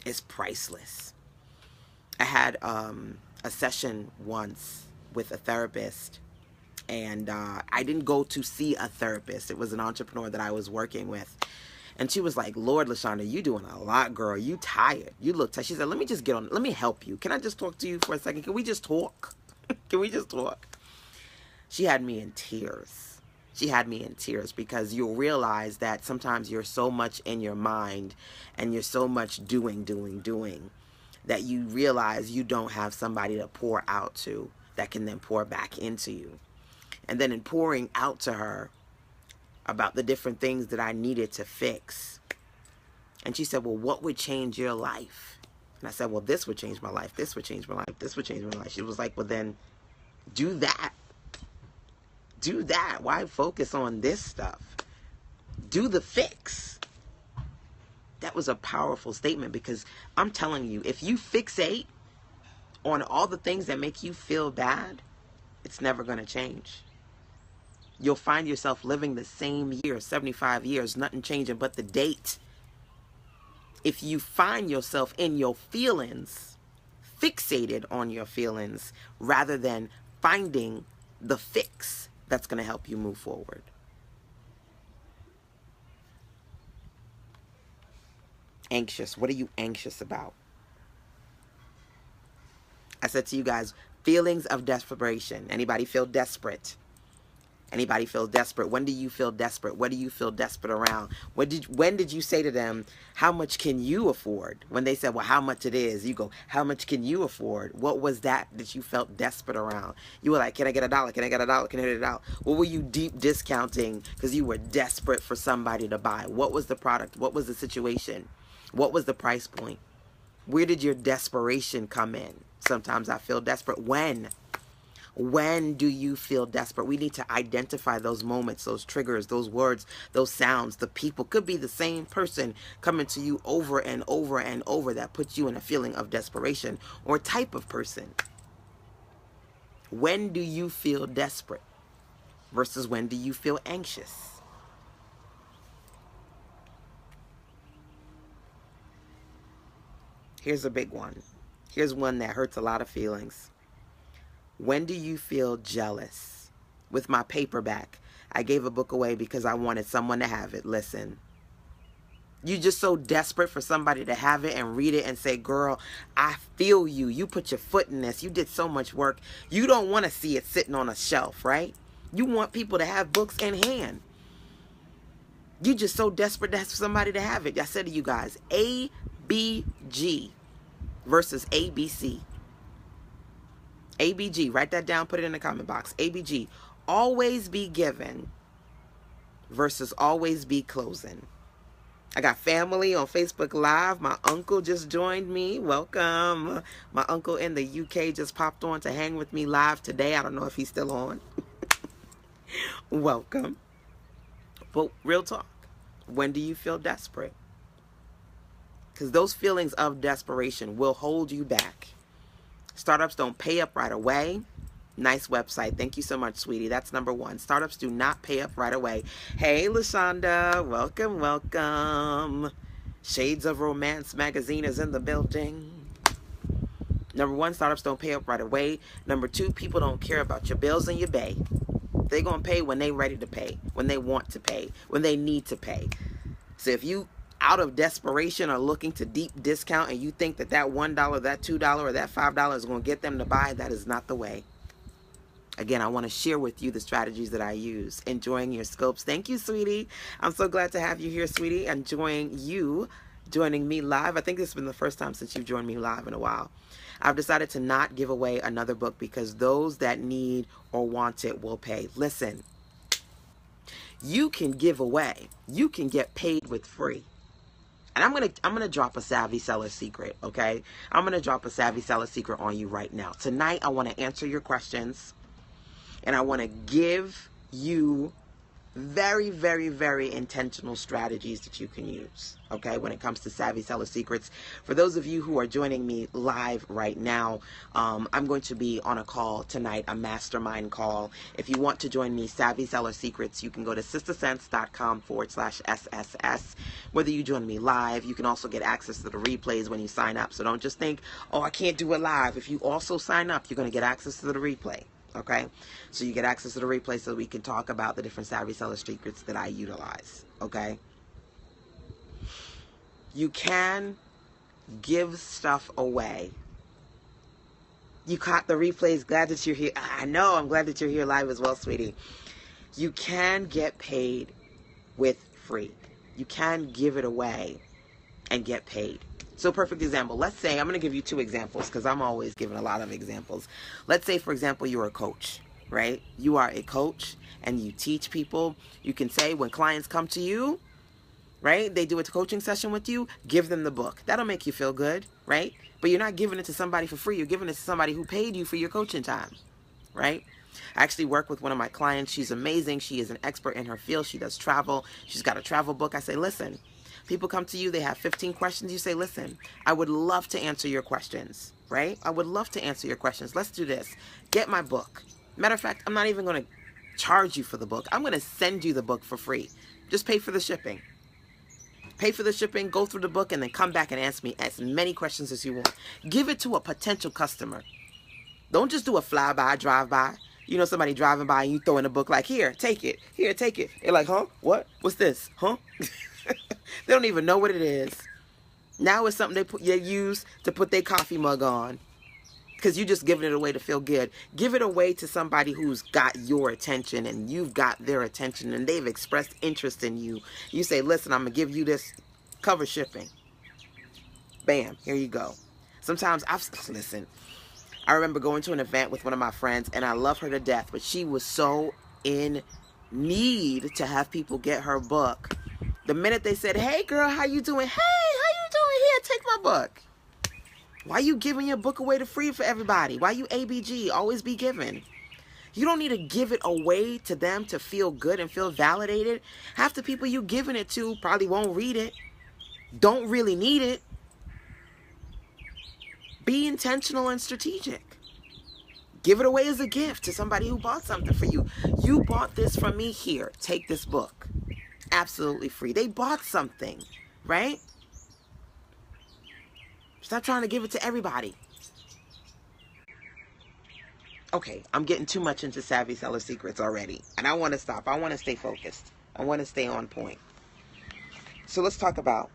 It's priceless. I had a session once with a therapist, and I didn't go to see a therapist. It was an entrepreneur that I was working with. And she was like, Lord, LaShanda, you doing a lot, girl. You tired. You look tired. She said, let me just get on. Let me help you. Can I just talk to you for a second? Can we just talk? Can we just talk? She had me in tears. She had me in tears, because you'll realize that sometimes you're so much in your mind and you're so much doing, that you realize you don't have somebody to pour out to that can then pour back into you. And then in pouring out to her about the different things that I needed to fix, and she said, well, what would change your life? And I said, well, this would change my life. This would change my life. This would change my life. She was like, well, then do that. Do that. Why focus on this stuff? Do the fix. That was a powerful statement, because I'm telling you, if you fixate on all the things that make you feel bad, it's never going to change. You'll find yourself living the same year, 75 years, nothing changing but the date. If you find yourself in your feelings, fixated on your feelings, rather than finding the fix that's going to help you move forward. Anxious. What are you anxious about? I said to you guys, feelings of desperation. Anybody feel desperate? Anybody feel desperate? When do you feel desperate? What do you feel desperate around? When did you say to them, how much can you afford? When they said, well, how much it is, you go, how much can you afford? What was that you felt desperate around? You were like, can I get $1? Can I get $1? Can I get $1? What were you deep discounting because you were desperate for somebody to buy? What was the product? What was the situation? What was the price point? Where did your desperation come in? Sometimes I feel desperate. When do you feel desperate? We need to identify those moments, those triggers, those words, those sounds. The people could be the same person coming to you over and over and over that puts you in a feeling of desperation, or type of person. When do you feel desperate versus when do you feel anxious? Here's a big one. Here's one that hurts a lot of feelings. When do you feel jealous? With my paperback, I gave a book away because I wanted someone to have it. Listen, you just so desperate for somebody to have it and read it and say, girl, I feel you. You put your foot in this. You did so much work. You don't want to see it sitting on a shelf, right? You want people to have books in hand. You just so desperate to have somebody to have it. I said to you guys, ABG versus ABC. ABG, write that down, put it in the comment box. ABG, always be given versus always be closing. I got family on Facebook Live. My uncle just joined me. Welcome. My uncle in the UK just popped on to hang with me live today. I don't know if he's still on. Welcome. But real talk, when do you feel desperate? Because those feelings of desperation will hold you back. Startups don't pay up right away. Nice website. Thank you so much, sweetie. That's number one. Startups do not pay up right away. Hey, LaShanda. Welcome, welcome. Shades of Romance magazine is in the building. Number one, startups don't pay up right away. Number two, people don't care about your bills and your pay. They're going to pay when they're ready to pay, when they want to pay, when they need to pay. So if you out of desperation are looking to deep discount and you think that that $1, that $2, or that $5 is going to get them to buy, that is not the way. Again, I want to share with you the strategies that I use. Enjoying your scopes. Thank you, sweetie. I'm so glad to have you here, sweetie. Enjoying you joining me live. I think this has been the first time since you've joined me live in a while. I've decided to not give away another book because those that need or want it will pay. Listen, you can give away. You can get paid with free. And I'm gonna drop a savvy seller secret, okay? I'm gonna drop a savvy seller secret on you right now. Tonight, I want to answer your questions, and I want to give you very, very, very intentional strategies that you can use, okay, when it comes to Savvy Seller Secrets. For those of you who are joining me live right now, I'm going to be on a call tonight, a mastermind call. If you want to join me, Savvy Seller Secrets, you can go to sistersense.com/SSS. Whether you join me live, you can also get access to the replays when you sign up. So don't just think, oh, I can't do it live. If you also sign up, you're going to get access to the replay. Okay, so you get access to the replay so we can talk about the different Savvy Seller Secrets that I utilize. Okay, you can give stuff away. You caught the replays. Glad that you're here. I know. I'm glad that you're here live as well, sweetie. You can get paid with free. You can give it away and get paid. So perfect example. Let's say, I'm going to give you two examples because I'm always giving a lot of examples. Let's say, for example, you're a coach, right? You are a coach and you teach people. You can say when clients come to you, right? They do a coaching session with you, give them the book. That'll make you feel good, right? But you're not giving it to somebody for free. You're giving it to somebody who paid you for your coaching time, right? I actually work with one of my clients. She's amazing. She is an expert in her field. She does travel. She's got a travel book. I say, listen, people come to you, they have 15 questions. You say, listen, I would love to answer your questions, right? I would love to answer your questions. Let's do this. Get my book. Matter of fact, I'm not even going to charge you for the book. I'm going to send you the book for free. Just pay for the shipping. Pay for the shipping, go through the book, and then come back and ask me as many questions as you want. Give it to a potential customer. Don't just do a fly-by, drive-by. You know, somebody driving by and you throw in a book like, here, take it. Here, take it. They're like, huh? What? What's this? Huh? They don't even know what it is. Now it's something they use to put their coffee mug on because you're just giving it away to feel good. Give it away to somebody who's got your attention and you've got their attention and they've expressed interest in you. You say, listen, I'm going to give you this, cover shipping. Bam, here you go. Sometimes listen, I remember going to an event with one of my friends and I love her to death, but she was so in need to have people get her book. The minute they said, hey girl, how you doing? Hey, how you doing? Here, take my book. Why you giving your book away to free for everybody? Why you ABG? Always be giving. You don't need to give it away to them to feel good and feel validated. Half the people you giving it to probably won't read it. Don't really need it. Be intentional and strategic. Give it away as a gift to somebody who bought something for you. You bought this from me. Here, take this book. Absolutely free. They bought something, right? Stop trying to give it to everybody. Okay, I'm getting too much into Savvy Seller Secrets already. And I want to stop. I want to stay focused. I want to stay on point. So let's talk about,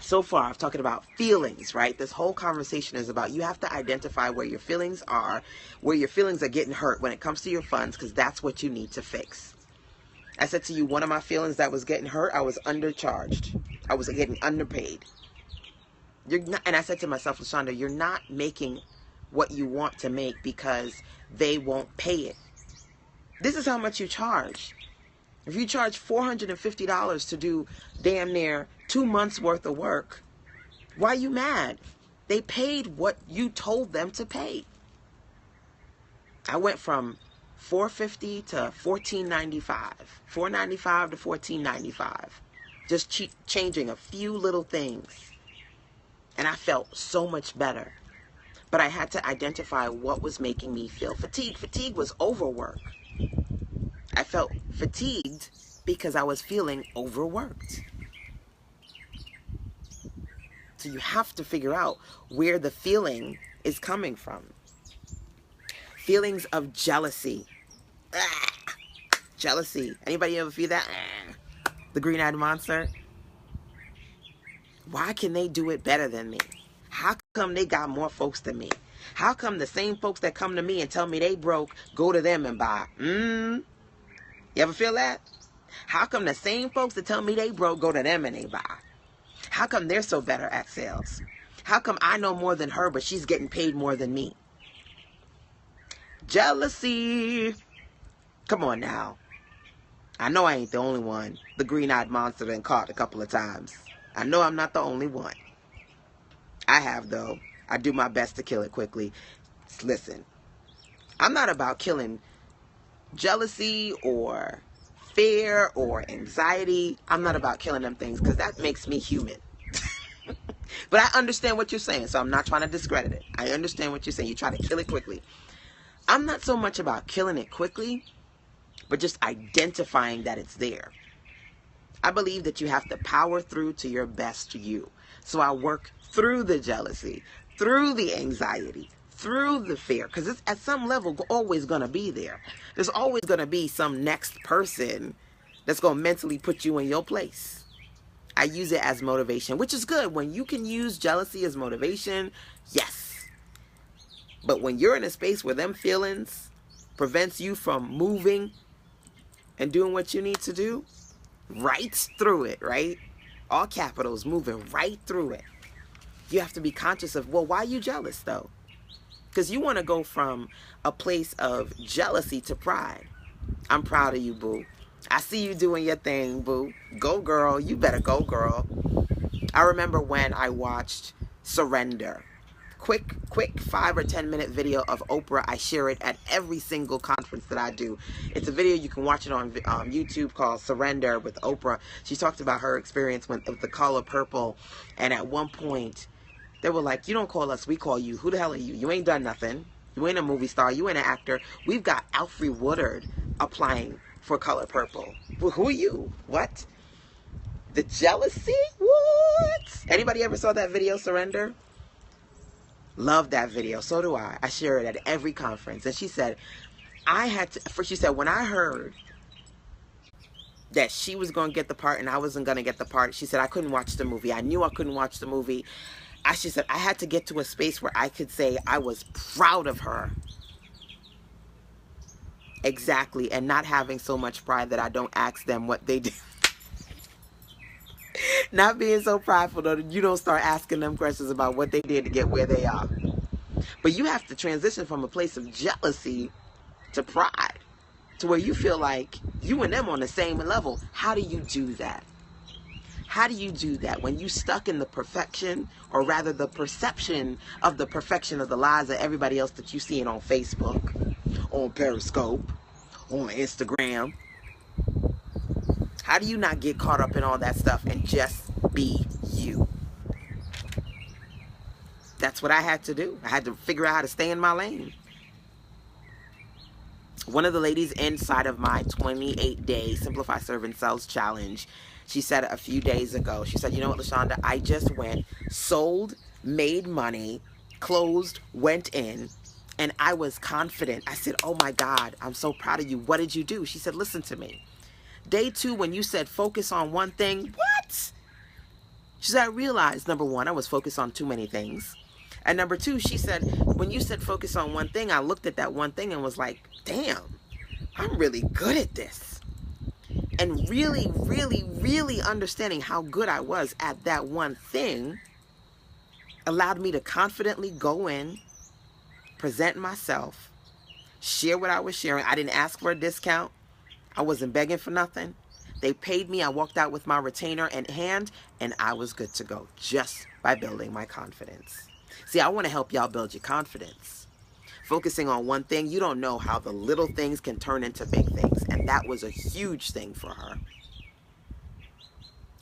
so far I've talked about feelings, right? This whole conversation is about you have to identify where your feelings are getting hurt when it comes to your funds, because that's what you need to fix. I said to you, one of my feelings that was getting hurt, I was undercharged. I was getting underpaid. And I said to myself, LaShanda, you're not making what you want to make because they won't pay it. This is how much you charge. If you charge $450 to do damn near 2 months worth of work, why are you mad? They paid what you told them to pay. I went from $450 to $14.95, $4.95 to $14.95, just changing a few little things. And I felt so much better. But I had to identify what was making me feel fatigued. Fatigue was overwork. I felt fatigued because I was feeling overworked. So you have to figure out where the feeling is coming from. Feelings of jealousy. Jealousy. Anybody ever feel that? The green-eyed monster? Why can they do it better than me? How come they got more folks than me? How come the same folks that come to me and tell me they broke go to them and buy? You ever feel that? How come the same folks that tell me they broke go to them and they buy? How come they're so better at sales? How come I know more than her, but she's getting paid more than me? Jealousy. Come on now. I know I ain't the only one. The green-eyed monster been caught a couple of times. I know I'm not the only one. I have, though. I do my best to kill it quickly. Listen, I'm not about killing jealousy or fear or anxiety, I'm not about killing them things because that makes me human. But I understand what you're saying, so I'm not trying to discredit it. I understand what you're saying. You try to kill it quickly. I'm not so much about killing it quickly, but just identifying that it's there. I believe that you have to power through to your best you. So I work through the jealousy, through the anxiety, through the fear, because it's at some level always going to be there. There's always going to be some next person that's going to mentally put you in your place. I use it as motivation, which is good. When you can use jealousy as motivation, yes. But when you're in a space where them feelings prevents you from moving and doing what you need to do, right through it, right? All capitals, moving right through it. You have to be conscious of, well, why are you jealous though? Because you want to go from a place of jealousy to pride. I'm proud of you, boo. I see you doing your thing, boo. Go, girl. You better go, girl. I remember when I watched Surrender. Quick 5 or 10 minute video of Oprah. I share it at every single conference that I do. It's a video, you can watch it on YouTube, called Surrender with Oprah. She talked about her experience with The Color Purple. And at one point, they were like, you don't call us, we call you. Who the hell are you? You ain't done nothing. You ain't a movie star. You ain't an actor. We've got Alfre Woodard applying for Color Purple. Well, who are you? What? The jealousy? What? Anybody ever saw that video, Surrender? Love that video. So do I. I share it at every conference. And she said, she said, when I heard that she was going to get the part and I wasn't going to get the part, she said, I couldn't watch the movie. I knew I couldn't watch the movie. She said, I had to get to a space where I could say I was proud of her. Exactly. And not having so much pride that I don't ask them what they did. Not being so prideful that you don't start asking them questions about what they did to get where they are. But you have to transition from a place of jealousy to pride, to where you feel like you and them on the same level. How do you do that? How do you do that when you stuck in the perfection, or rather the perception of the perfection of the lives of everybody else that you seeing on Facebook, on Periscope, on Instagram? How do you not get caught up in all that stuff and just be you? That's what I had to do. I had to figure out how to stay in my lane. One of the ladies inside of my 28-day Simplify, Serve, and Sales challenge, she said a few days ago, she said, you know what, LaShanda, I just went, sold, made money, closed, went in, and I was confident. I said, oh my God, I'm so proud of you. What did you do? She said, listen to me. Day 2, when you said focus on one thing, what? She said, I realized, number 1, I was focused on too many things. And number 2, she said, when you said focus on one thing, I looked at that one thing and was like, damn, I'm really good at this. And really, really, really understanding how good I was at that one thing allowed me to confidently go in, present myself, share what I was sharing. I didn't ask for a discount. I wasn't begging for nothing. They paid me. I walked out with my retainer in hand, and I was good to go just by building my confidence. See, I want to help y'all build your confidence. Focusing on one thing, you don't know how the little things can turn into big things, and that was a huge thing for her.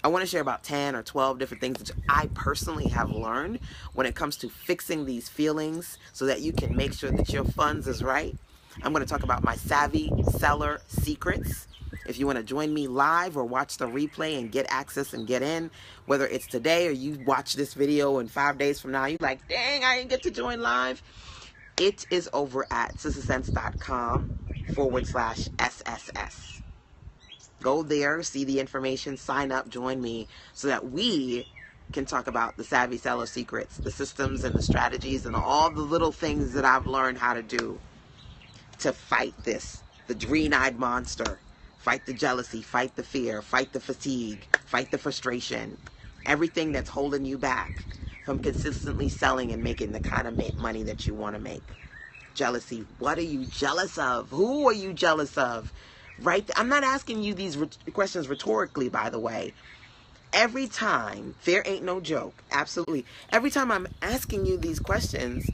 I want to share about 10 or 12 different things that I personally have learned when it comes to fixing these feelings so that you can make sure that your funds is right. I'm going to talk about my savvy seller secrets. If you want to join me live or watch the replay and get access and get in, whether it's today or you watch this video and 5 days from now, you're like, dang, I didn't get to join live. It is over at sistersense.com/SSS. Go there, see the information, sign up, join me so that we can talk about the savvy seller secrets, the systems and the strategies and all the little things that I've learned how to do to fight this, the green-eyed monster, fight the jealousy, fight the fear, fight the fatigue, fight the frustration, everything that's holding you back from consistently selling and making the kind of money that you want to make. Jealousy, what are you jealous of? Who are you jealous of? Right? I'm not asking you these questions rhetorically, by the way. Every time, fear ain't no joke, absolutely. Every time I'm asking you these questions,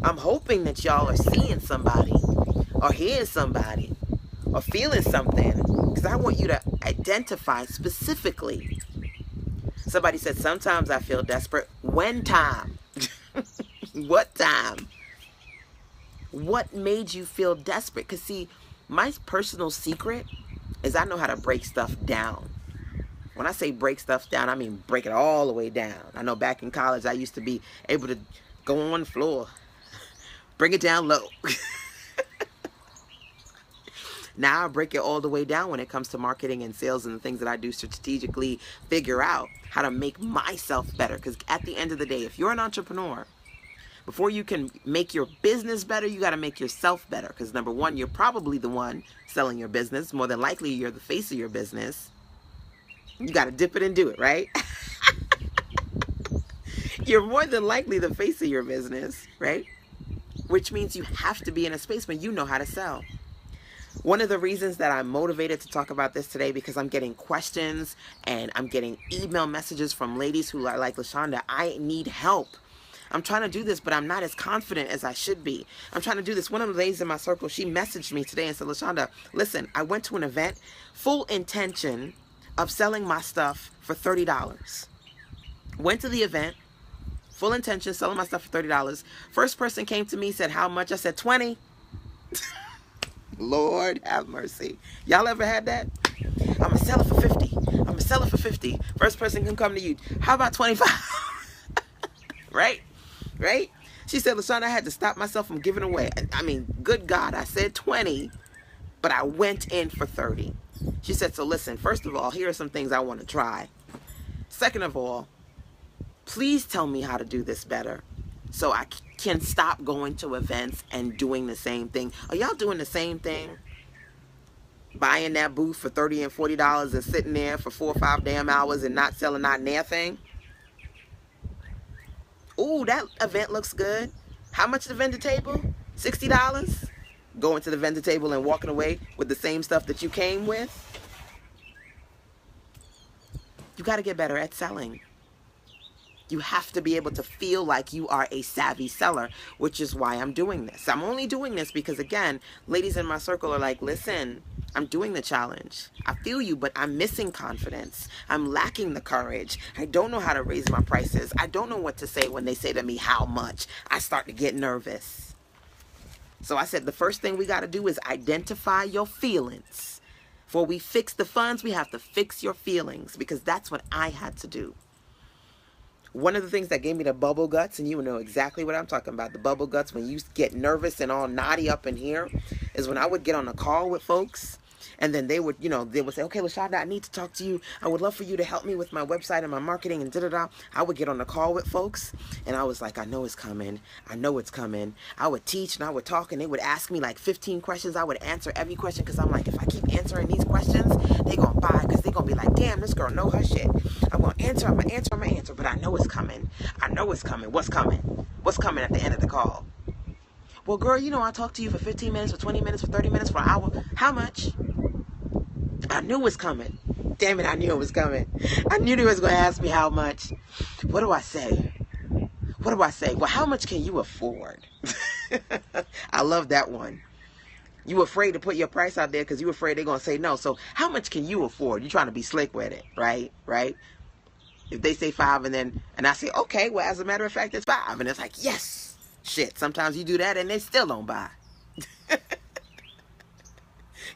I'm hoping that y'all are seeing somebody, or hearing somebody, or feeling something Because I want you to identify specifically. Somebody said, sometimes I feel desperate. When time? What time? What made you feel desperate? Because see, my personal secret is I know how to break stuff down. When I say break stuff down, I mean break it all the way down. I know back in college, I used to be able to go on the floor, bring it down low. Now I break it all the way down when it comes to marketing and sales and the things that I do strategically figure out how to make myself better. Because at the end of the day, if you're an entrepreneur, before you can make your business better, you got to make yourself better. Because number one, you're probably the one selling your business. More than likely, you're the face of your business. You got to dip it and do it, right? You're more than likely the face of your business, right? Which means you have to be in a space when you know how to sell. One of the reasons that I'm motivated to talk about this today, because I'm getting questions and I'm getting email messages from ladies who are like, LaShanda, I need help. I'm trying to do this, but I'm not as confident as I should be. I'm trying to do this. One of the ladies in my circle, she messaged me today and said, LaShanda, listen, I went to an event, full intention of selling my stuff for $30. Went to the event, full intention, selling my stuff for $30. First person came to me, said, how much? I said, 20. Lord have mercy. Y'all ever had that? I'm going to sell it for 50. I'm going to sell it for 50. First person can come to you. How about 25? Right? Right? She said, LaShanda, I had to stop myself from giving away. I mean, good God, I said 20, but I went in for 30. She said, so listen, first of all, here are some things I want to try. Second of all, please tell me how to do this better so I can stop going to events and doing the same thing. Are y'all doing the same thing? Buying that booth for $30 and $40 and sitting there for 4 or 5 damn hours and not selling not near thing? Ooh, that event looks good. How much the vendor table? $60? Going to the vendor table and walking away with the same stuff that you came with? You got to get better at selling. You have to be able to feel like you are a savvy seller, which is why I'm doing this. I'm only doing this because, again, ladies in my circle are like, listen, I'm doing the challenge. I feel you, but I'm missing confidence. I'm lacking the courage. I don't know how to raise my prices. I don't know what to say when they say to me, how much? I start to get nervous. So I said, the first thing we got to do is identify your feelings. Before we fix the funds, we have to fix your feelings, because that's what I had to do. One of the things that gave me the bubble guts, and you will know exactly what I'm talking about, the bubble guts when you get nervous and all naughty up in here, is when I would get on a call with folks, and then they would, they would say, okay, LaShanda, I need to talk to you. I would love for you to help me with my website and my marketing and da-da-da. I would get on the call with folks, and I was like, I know it's coming. I know it's coming. I would teach, and I would talk, and they would ask me like 15 questions. I would answer every question, because I'm like, if I keep answering these questions, they're going to buy, because they're going to be like, damn, this girl know her shit. I'm going to answer, I'm going to answer, I'm going to answer, but I know it's coming. I know it's coming. What's coming? What's coming at the end of the call? Well, girl, I talked to you for 15 minutes, for 20 minutes, for 30 minutes, for an hour. How much? I knew it was coming. Damn it, I knew it was coming. I knew they was going to ask me how much. What do I say? What do I say? Well, how much can you afford? I love that one. You afraid to put your price out there because you afraid they're going to say no. So how much can you afford? You're trying to be slick with it, right? Right? If they say 5 and I say, okay, well, as a matter of fact, it's 5. And it's like, yes. Shit, sometimes you do that and they still don't buy.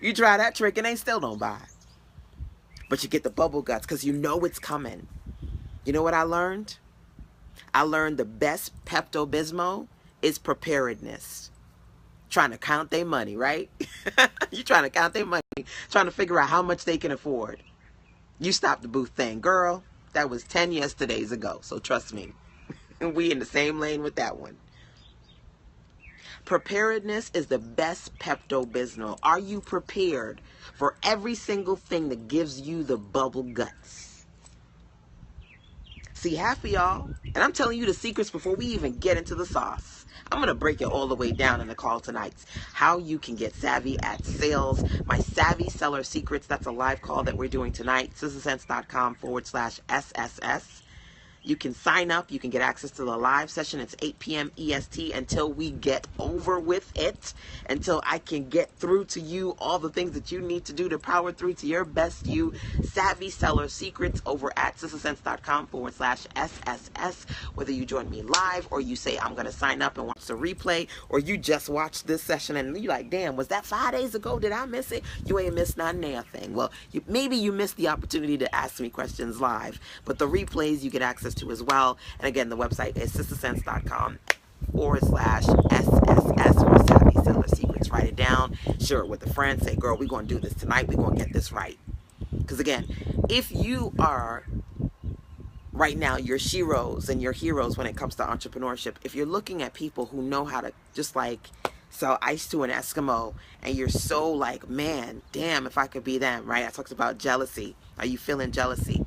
You try that trick and they still don't buy. But you get the bubble guts because you know it's coming. You know what I learned? I learned the best Pepto-Bismol is preparedness. Trying to count their money, right? You trying to count their money, trying to figure out how much they can afford. You stop the booth thing. Girl, that was 10 yesterdays ago, so trust me. We in the same lane with that one. Preparedness is the best Pepto-Bismol. Are you prepared for every single thing that gives you the bubble guts? See, half of y'all, and I'm telling you the secrets before we even get into the sauce. I'm going to break it all the way down in the call tonight. How you can get savvy at sales. My Savvy Seller Secrets, that's a live call that we're doing tonight. SisterSense.com/SSS. You can sign up. You can get access to the live session. It's 8 p.m. EST until we get over with it, until I can get through to you all the things that you need to do to power through to your best you. Savvy Seller Secrets over at sistersense.com/SSS. Whether you join me live or you say, I'm going to sign up and watch the replay, or you just watched this session and you're like, damn, was that 5 days ago? Did I miss it? You ain't missed not nothing. Well, maybe you missed the opportunity to ask me questions live, but the replays you get access to as well. And again, the website is sistersense.com/SSS for Savvy Seller Secrets. Write it down, share it with a friend, say, girl, we're going to do this tonight. We're going to get this right. Because again, if you are right now, your sheroes and your heroes when it comes to entrepreneurship, if you're looking at people who know how to just like sell ice to an Eskimo, and you're so like, man, damn, if I could be them, right? I talked about jealousy. Are you feeling jealousy?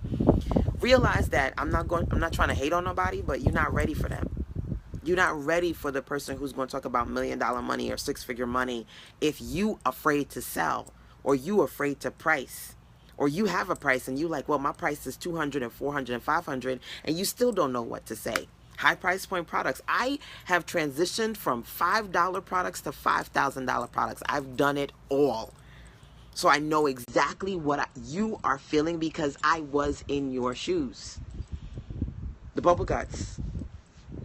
Realize that I'm not trying to hate on nobody, but you're not ready for them. You're not ready for the person who's going to talk about $1 million money or six-figure money if you afraid to sell, or you afraid to price, or you have a price and you like, well, my price is $200 and $400 and $500, and you still don't know what to say. High price point products. I have transitioned from $5 products to $5,000 products. I've done it all. So I know exactly what you are feeling because I was in your shoes. The bubble guts.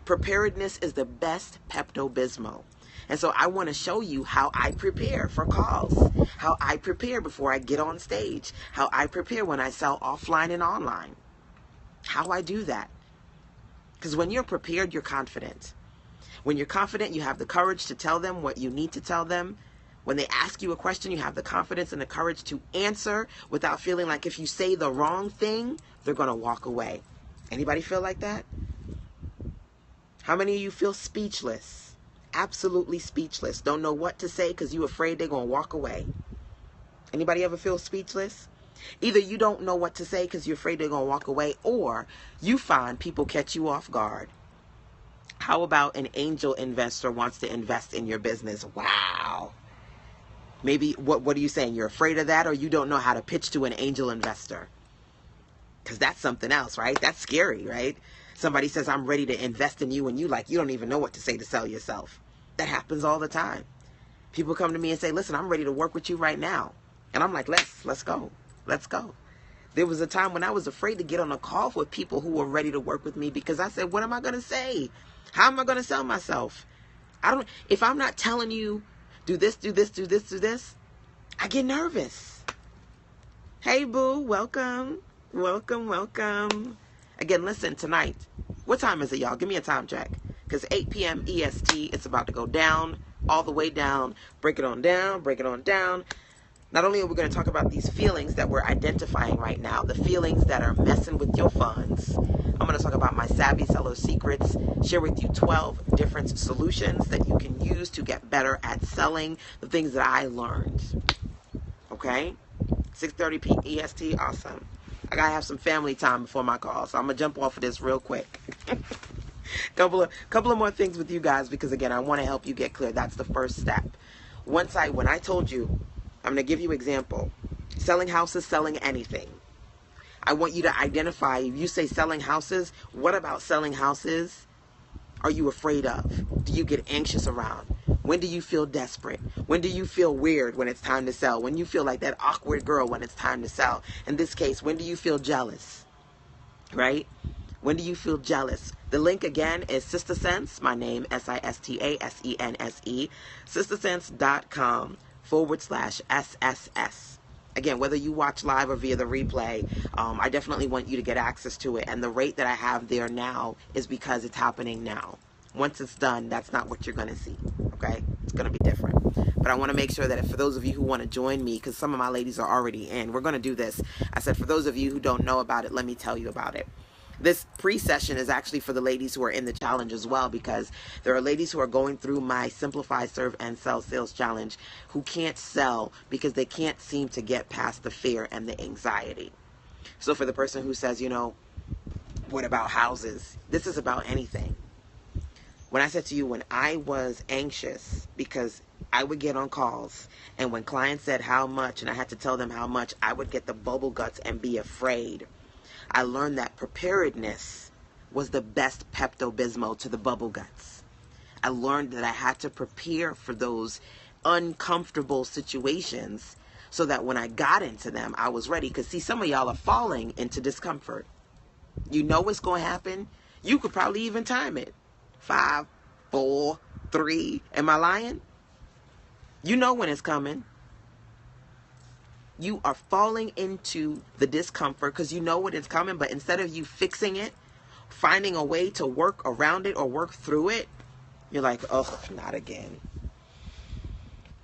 Preparedness is the best Pepto-Bismol. And so I want to show you how I prepare for calls, how I prepare before I get on stage, how I prepare when I sell offline and online, how I do that. Because when you're prepared, you're confident. When you're confident, you have the courage to tell them what you need to tell them. When they ask you a question, you have the confidence and the courage to answer without feeling like if you say the wrong thing, they're going to walk away. Anybody feel like that? How many of you feel speechless? Absolutely speechless. Don't know what to say because you're afraid they're going to walk away. Anybody ever feel speechless? Either you don't know what to say because you're afraid they're going to walk away, or you find people catch you off guard. How about an angel investor wants to invest in your business? Wow. Maybe, what are you saying? You're afraid of that, or you don't know how to pitch to an angel investor? Because that's something else, right? That's scary, right? Somebody says, I'm ready to invest in you, and you don't even know what to say to sell yourself. That happens all the time. People come to me and say, listen, I'm ready to work with you right now. And I'm like, let's go. Let's go. There was a time when I was afraid to get on a call with people who were ready to work with me because I said, what am I going to say? How am I going to sell myself? If I'm not telling you, do this, do this, do this, do this, I get nervous. Hey, boo, welcome. Welcome, welcome. Again, listen, tonight, what time is it, y'all? Give me a time check. Because 8 p.m. EST, it's about to go down, all the way down. Break it on down, break it on down. Not only are we going to talk about these feelings that we're identifying right now, the feelings that are messing with your funds, I'm going to talk about my Savvy Seller Secrets, share with you 12 different solutions that you can use to get better at selling the things that I learned. Okay? 6:30 p.m. EST, awesome. I got to have some family time before my call, so I'm going to jump off of this real quick. couple of more things with you guys because, again, I want to help you get clear. That's the first step. When I told you, I'm going to give you an example. Selling houses, selling anything. I want you to identify, if you say selling houses, what about selling houses are you afraid of? Do you get anxious around? When do you feel desperate? When do you feel weird when it's time to sell? When you feel like that awkward girl when it's time to sell? In this case, when do you feel jealous? Right? When do you feel jealous? The link again is Sister Sense, my name, SISTASENSE, sistersense.com/SSS. Again, whether you watch live or via the replay, I definitely want you to get access to it. And the rate that I have there now is because it's happening now. Once it's done, that's not what you're going to see. Okay? It's going to be different. But I want to make sure that for those of you who want to join me, because some of my ladies are already in, we're going to do this. I said, for those of you who don't know about it, let me tell you about it. This pre-session is actually for the ladies who are in the challenge as well, because there are ladies who are going through my Simplify, Serve, and Sell Sales Challenge who can't sell because they can't seem to get past the fear and the anxiety. So for the person who says, what about houses? This is about anything. When I said to you, when I was anxious because I would get on calls, and when clients said how much and I had to tell them how much, I would get the bubble guts and be afraid. I learned that preparedness was the best Pepto-Bismol to the bubble guts. I learned that I had to prepare for those uncomfortable situations so that when I got into them, I was ready. Because see, some of y'all are falling into discomfort. You know what's going to happen. You could probably even time it. 5, 4, 3. Am I lying? You know when it's coming. You are falling into the discomfort because you know when it's coming, but instead of you fixing it, finding a way to work around it or work through it, you're like, oh, not again.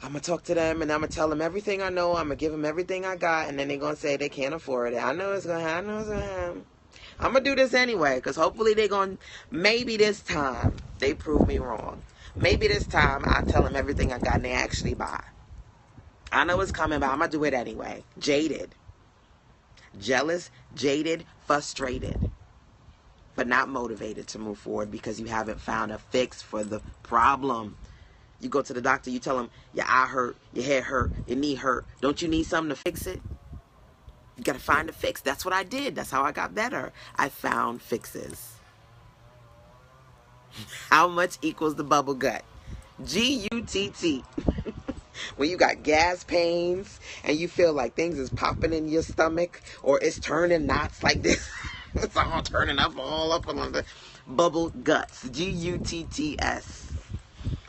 I'm going to talk to them and I'm going to tell them everything I know. I'm going to give them everything I got. And then they're going to say they can't afford it. I know it's going to happen. I'm going to do this anyway because hopefully they're going to, maybe this time they prove me wrong. Maybe this time I tell them everything I got and they actually buy. I know it's coming, but I'm going to do it anyway. Jaded. Jealous, jaded, frustrated. But not motivated to move forward because you haven't found a fix for the problem. You go to the doctor, you tell them your eye hurt, your head hurt, your knee hurt. Don't you need something to fix it? You got to find a fix. That's what I did. That's how I got better. I found fixes. How much equals the bubble gut? G-U-T-T. When you got gas pains and you feel like things is popping in your stomach or it's turning knots like this. It's all turning up all up on the bubble guts. G-U-T-T-S.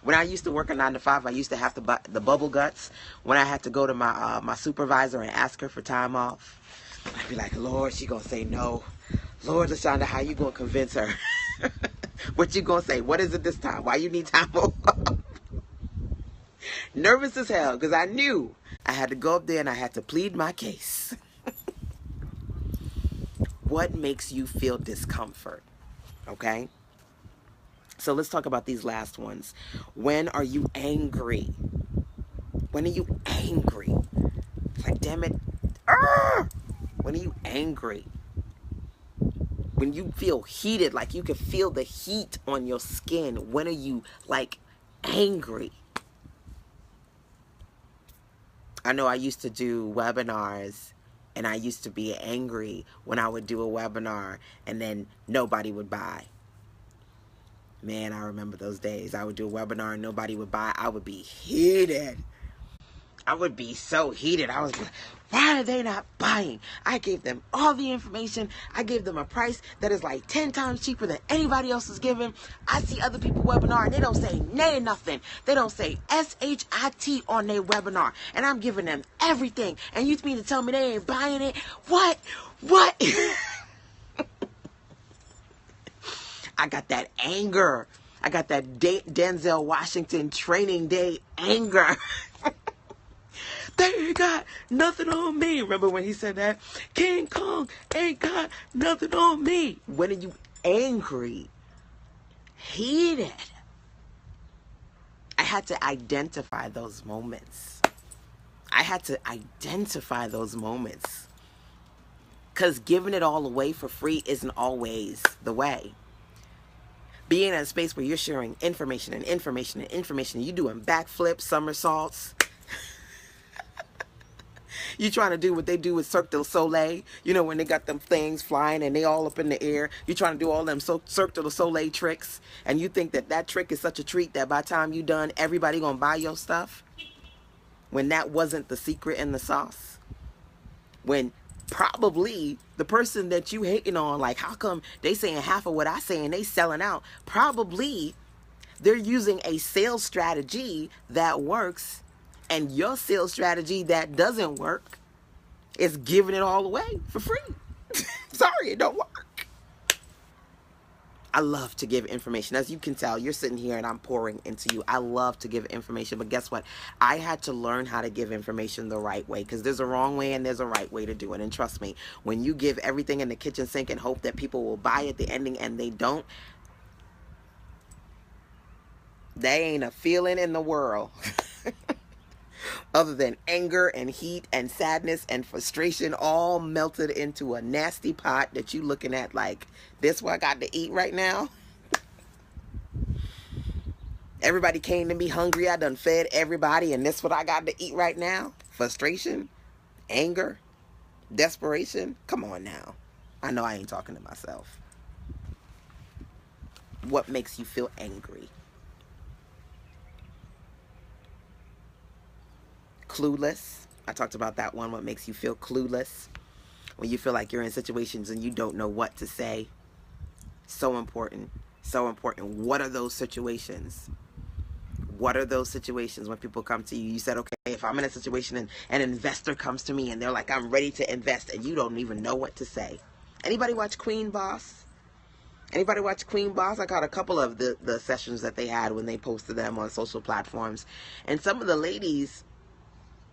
When I used to work a 9 to 5, I used to have to buy the bubble guts. When I had to go to my supervisor and ask her for time off, I'd be like, Lord, she gonna say no. Lord, LaShanda, how you gonna convince her? What you gonna say? What is it this time? Why you need time off? Nervous as hell because I knew I had to go up there and I had to plead my case. What makes you feel discomfort? Okay? So let's talk about these last ones. When are you angry? When are you angry? It's like, damn it. When are you angry? When you feel heated, like you can feel the heat on your skin. When are you, like, angry? I know I used to do webinars, and I used to be angry when I would do a webinar, and then nobody would buy. Man, I remember those days. I would do a webinar and nobody would buy. I would be heated. I would be so heated. I was like, why are they not buying? I gave them all the information. I gave them a price that is like 10 times cheaper than anybody else is giving. I see other people webinar and they don't say nay nothing. They don't say S-H-I-T on their webinar. And I'm giving them everything. And you mean to tell me they ain't buying it? What? I got that anger. I got that Denzel Washington Training Day anger. They ain't got nothing on me. Remember when he said that? King Kong ain't got nothing on me. When are you angry? Heated. I had to identify those moments. Because giving it all away for free isn't always the way. Being in a space where you're sharing information, you doing backflips, somersaults. You trying to do what they do with Cirque du Soleil. You know, when they got them things flying and they all up in the air. You trying to do all them Cirque du Soleil tricks. And you think that trick is such a treat that by the time you done, everybody gonna buy your stuff. When that wasn't the secret in the sauce. When probably the person that you hating on, like, how come they saying half of what I say and they selling out? Probably they're using a sales strategy that works, and your sales strategy that doesn't work is giving it all away for free. Sorry, it don't work. I love to give information. As you can tell, you're sitting here and I'm pouring into you. I love to give information, but guess what? I had to learn how to give information the right way, because there's a wrong way and there's a right way to do it. And trust me, when you give everything in the kitchen sink and hope that people will buy it, the ending, and they don't, they ain't a feeling in the world other than anger and heat and sadness and frustration all melted into a nasty pot that you looking at like, this what I got to eat right now? Everybody came to me hungry. I done fed everybody and this what I got to eat right now? Frustration, anger, desperation. Come on now. I know I ain't talking to myself. what makes you feel angry? Clueless. I talked about that one. What makes you feel clueless? When you feel like you're in situations and you don't know what to say. So important. So important. What are those situations? What are those situations when people come to you? You said, okay, if I'm in a situation and an investor comes to me and they're like, I'm ready to invest, and you don't even know what to say. Anybody watch Queen Boss? Anybody watch Queen Boss? I caught a couple of the sessions that they had when they posted them on social platforms. And some of the ladies,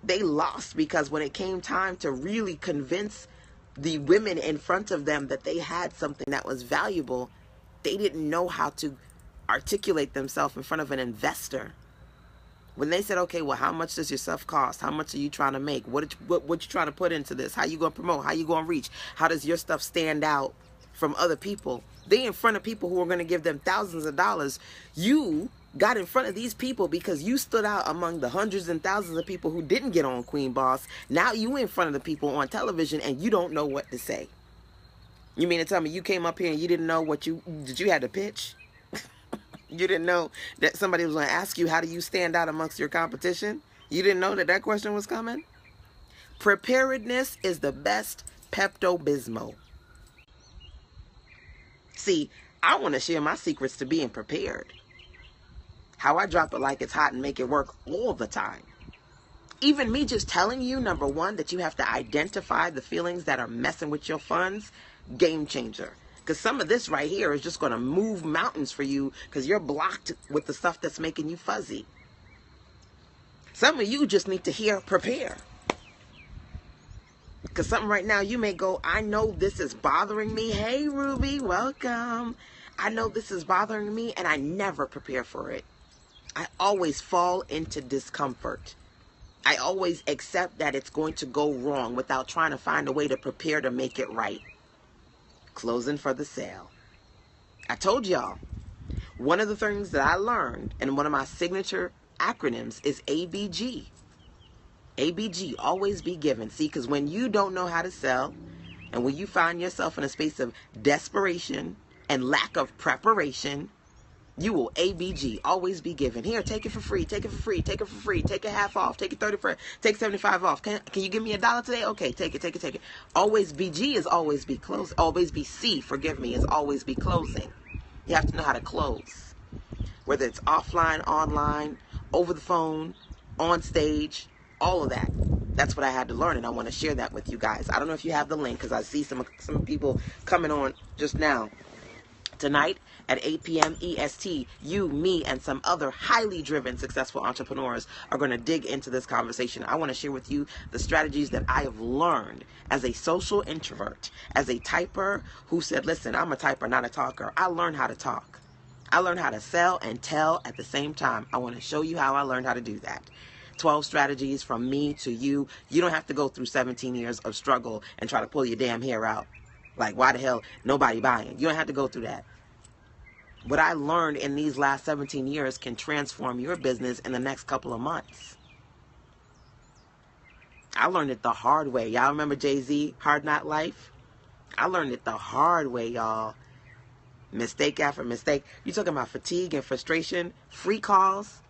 they lost because when it came time to really convince the women in front of them that they had something that was valuable, they didn't know how to articulate themselves in front of an investor. When they said, okay, well, how much does your stuff cost? How much are you trying to make? What you trying to put into this? How you going to promote? How you going to reach? How does your stuff stand out from other people? They in front of people who are going to give them thousands of dollars. You got in front of these people because you stood out among the hundreds and thousands of people who didn't get on Queen Boss. Now you in front of the people on television and you don't know what to say. You mean to tell me you came up here and you didn't know did you have to pitch? You didn't know that somebody was going to ask you, how do you stand out amongst your competition? You didn't know that question was coming? Preparedness is the best Pepto-Bismol. See, I want to share my secrets to being prepared. How I drop it like it's hot and make it work all the time. Even me just telling you, number one, that you have to identify the feelings that are messing with your funds, game changer. Because some of this right here is just going to move mountains for you because you're blocked with the stuff that's making you fuzzy. Some of you just need to hear prepare. Because something right now you may go, I know this is bothering me. Hey, Ruby, welcome. I know this is bothering me and I never prepare for it. I always fall into discomfort. I always accept that it's going to go wrong without trying to find a way to prepare to make it right. Closing for the sale. I told y'all, one of the things that I learned and one of my signature acronyms is ABG. ABG, always be given. See, because when you don't know how to sell and when you find yourself in a space of desperation and lack of preparation, you will ABG, always be given. Here, take it for free, take it for free, take it for free, take it half off, take it 30 for, take 75 off. Can you give me $1 today? Okay, take it, take it, take it. Always BG is always be close. Always be C, forgive me, is always be closing. You have to know how to close. Whether it's offline, online, over the phone, on stage, all of that. That's what I had to learn, and I want to share that with you guys. I don't know if you have the link because I see some people coming on just now. Tonight at 8 p.m. EST, you, me, and some other highly driven, successful entrepreneurs are going to dig into this conversation. I want to share with you the strategies that I have learned as a social introvert, as a typer who said, listen, I'm a typer, not a talker. I learned how to talk. I learned how to sell and tell at the same time. I want to show you how I learned how to do that. 12 strategies from me to you. You don't have to go through 17 years of struggle and try to pull your damn hair out. Like, why the hell nobody buying? You don't have to go through that. What I learned in these last 17 years can transform your business in the next couple of months. I learned it the hard way. Y'all remember Jay-Z, Hard Knock Life? I learned it the hard way, y'all. Mistake after mistake. You talking about fatigue and frustration, free calls?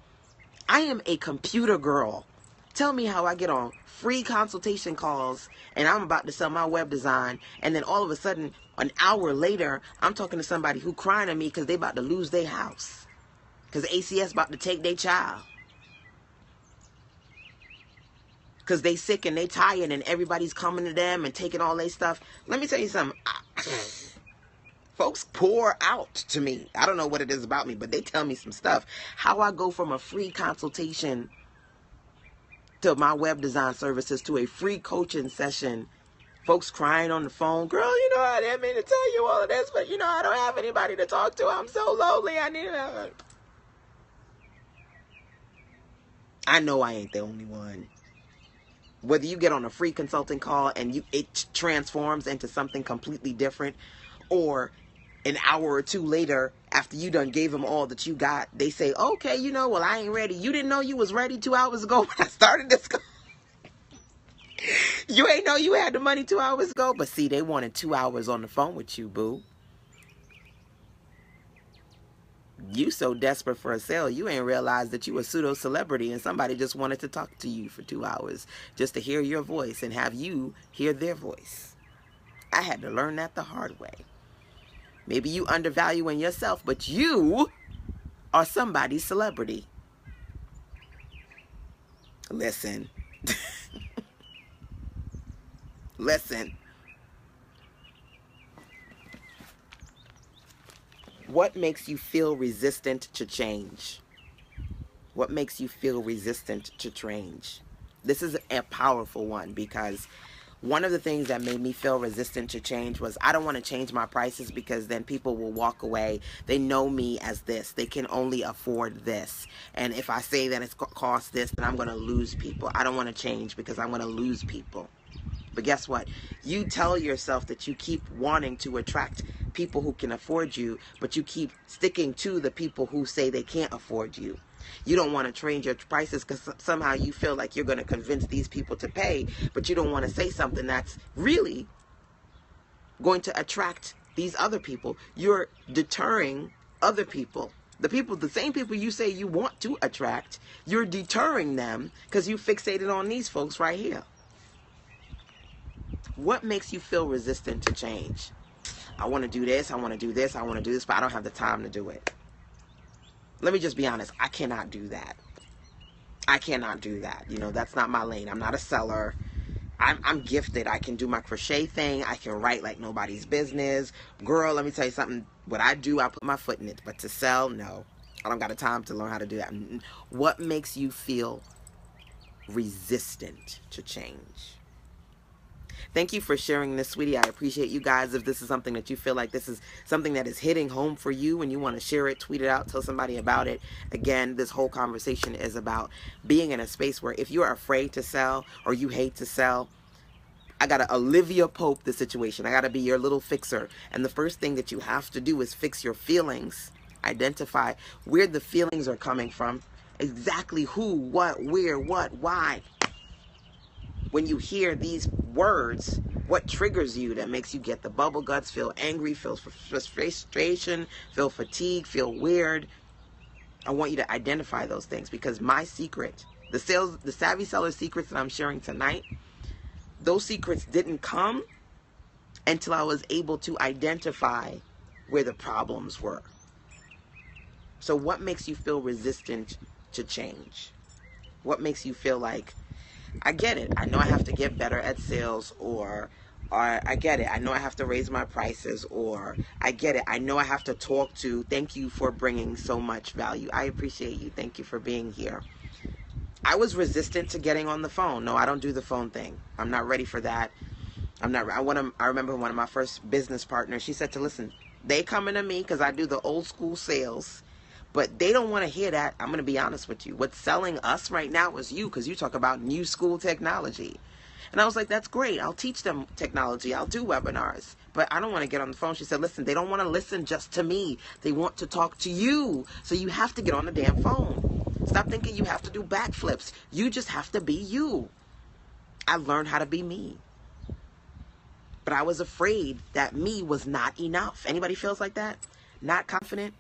I am a computer girl. Tell me how I get on free consultation calls and I'm about to sell my web design, and then all of a sudden, an hour later, I'm talking to somebody who crying at me because they about to lose their house. Because ACS about to take their child. Because they sick and they tired and everybody's coming to them and taking all their stuff. Let me tell you something. Folks pour out to me. I don't know what it is about me, but they tell me some stuff. How I go from a free consultation to my web design services to a free coaching session. Folks crying on the phone. Girl, you know, I didn't mean to tell you all of this, but you know, I don't have anybody to talk to. I'm so lonely. I know I ain't the only one. Whether you get on a free consulting call and it transforms into something completely different, or an hour or two later, after you done gave them all that you got, they say, okay, you know, well, I ain't ready. You didn't know you was ready 2 hours ago when I started this. You ain't know you had the money 2 hours ago. But see, they wanted 2 hours on the phone with you, boo. You so desperate for a sale, you ain't realized that you a pseudo celebrity and somebody just wanted to talk to you for 2 hours just to hear your voice and have you hear their voice. I had to learn that the hard way. Maybe you undervaluing yourself, but you are somebody's celebrity. Listen. Listen. What makes you feel resistant to change? What makes you feel resistant to change? This is a powerful one, because one of the things that made me feel resistant to change was I don't want to change my prices because then people will walk away. They know me as this. They can only afford this. And if I say that it's cost this, then I'm going to lose people. I don't want to change because I'm going to lose people. But guess what? You tell yourself that you keep wanting to attract people who can afford you, but you keep sticking to the people who say they can't afford you. You don't want to change your prices because somehow you feel like you're going to convince these people to pay, but you don't want to say something that's really going to attract these other people. You're deterring other people. The same people you say you want to attract, you're deterring them because you fixated on these folks right here. What makes you feel resistant to change? I want to do this, I want to do this, I want to do this, but I don't have the time to do it. Let me just be honest. I cannot do that. I cannot do that. You know, that's not my lane. I'm not a seller. I'm gifted. I can do my crochet thing. I can write like nobody's business. Girl, let me tell you something. What I do, I put my foot in it. But to sell, no. I don't got the time to learn how to do that. What makes you feel resistant to change? Thank you for sharing this, sweetie. I appreciate you guys. If this is something that you feel like this is something that is hitting home for you and you want to share it, tweet it out, tell somebody about it. Again, this whole conversation is about being in a space where if you're afraid to sell or you hate to sell, I got to Olivia Pope the situation. I got to be your little fixer. And the first thing that you have to do is fix your feelings. Identify where the feelings are coming from. Exactly who, what, where, what, why. When you hear these words, what triggers you that makes you get the bubble guts, feel angry, feel frustration, feel fatigue, feel weird? I want you to identify those things, because my secret, the savvy seller secrets that I'm sharing tonight, those secrets didn't come until I was able to identify where the problems were. So what makes you feel resistant to change? What makes you feel like, I get it, I know I have to get better at sales, or I get it, I know I have to raise my prices, or I get it, I know I have to talk to, thank you for bringing so much value, I appreciate you, thank you for being here. I was resistant to getting on the phone. No, I don't do the phone thing. I'm not ready for that. I remember one of my first business partners, she said to listen, they coming to me because I do the old school sales, but they don't want to hear that. I'm going to be honest with you. What's selling us right now is you, because you talk about new school technology. And I was like, that's great. I'll teach them technology. I'll do webinars. But I don't want to get on the phone. She said, listen, they don't want to listen just to me. They want to talk to you. So you have to get on the damn phone. Stop thinking you have to do backflips. You just have to be you. I learned how to be me. But I was afraid that me was not enough. Anybody feels like that? Not confident?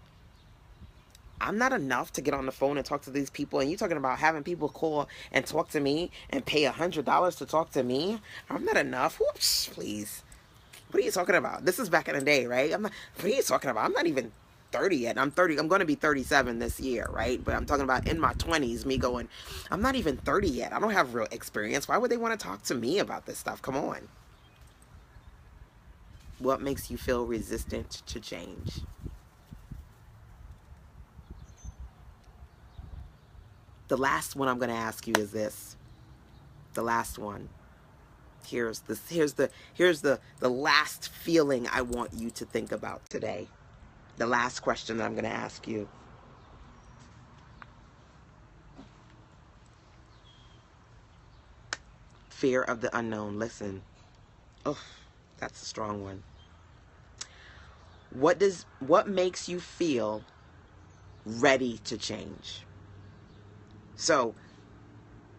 I'm not enough to get on the phone and talk to these people. And you're talking about having people call and talk to me and pay $100 to talk to me? I'm not enough. Whoops, please. What are you talking about? This is back in the day, right? What are you talking about? I'm not even 30 yet. I'm 30. I'm going to be 37 this year, right? But I'm talking about in my 20s, me going, I'm not even 30 yet. I don't have real experience. Why would they want to talk to me about this stuff? Come on. What makes you feel resistant to change? The last one I'm going to ask you is this. The last one. Here's the last feeling I want you to think about today. The last question that I'm going to ask you. Fear of the unknown. Listen. Oh, that's a strong one. What makes you feel ready to change? So,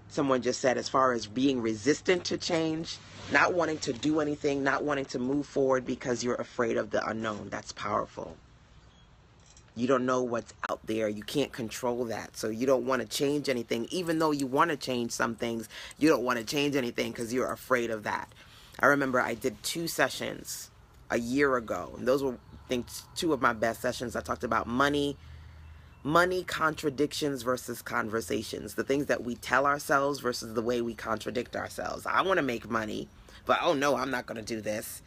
someone just said, as far as being resistant to change, not wanting to do anything, not wanting to move forward because you're afraid of the unknown. That's powerful. You don't know what's out there. You can't control that. So you don't want to change anything. Even though you want to change some things, you don't want to change anything because you're afraid of that. I remember I did 2 sessions a year ago. And those were, I think, 2 of my best sessions. I talked about money contradictions versus conversations. The things that we tell ourselves versus the way we contradict ourselves. I want to make money, but oh no, I'm not going to do this.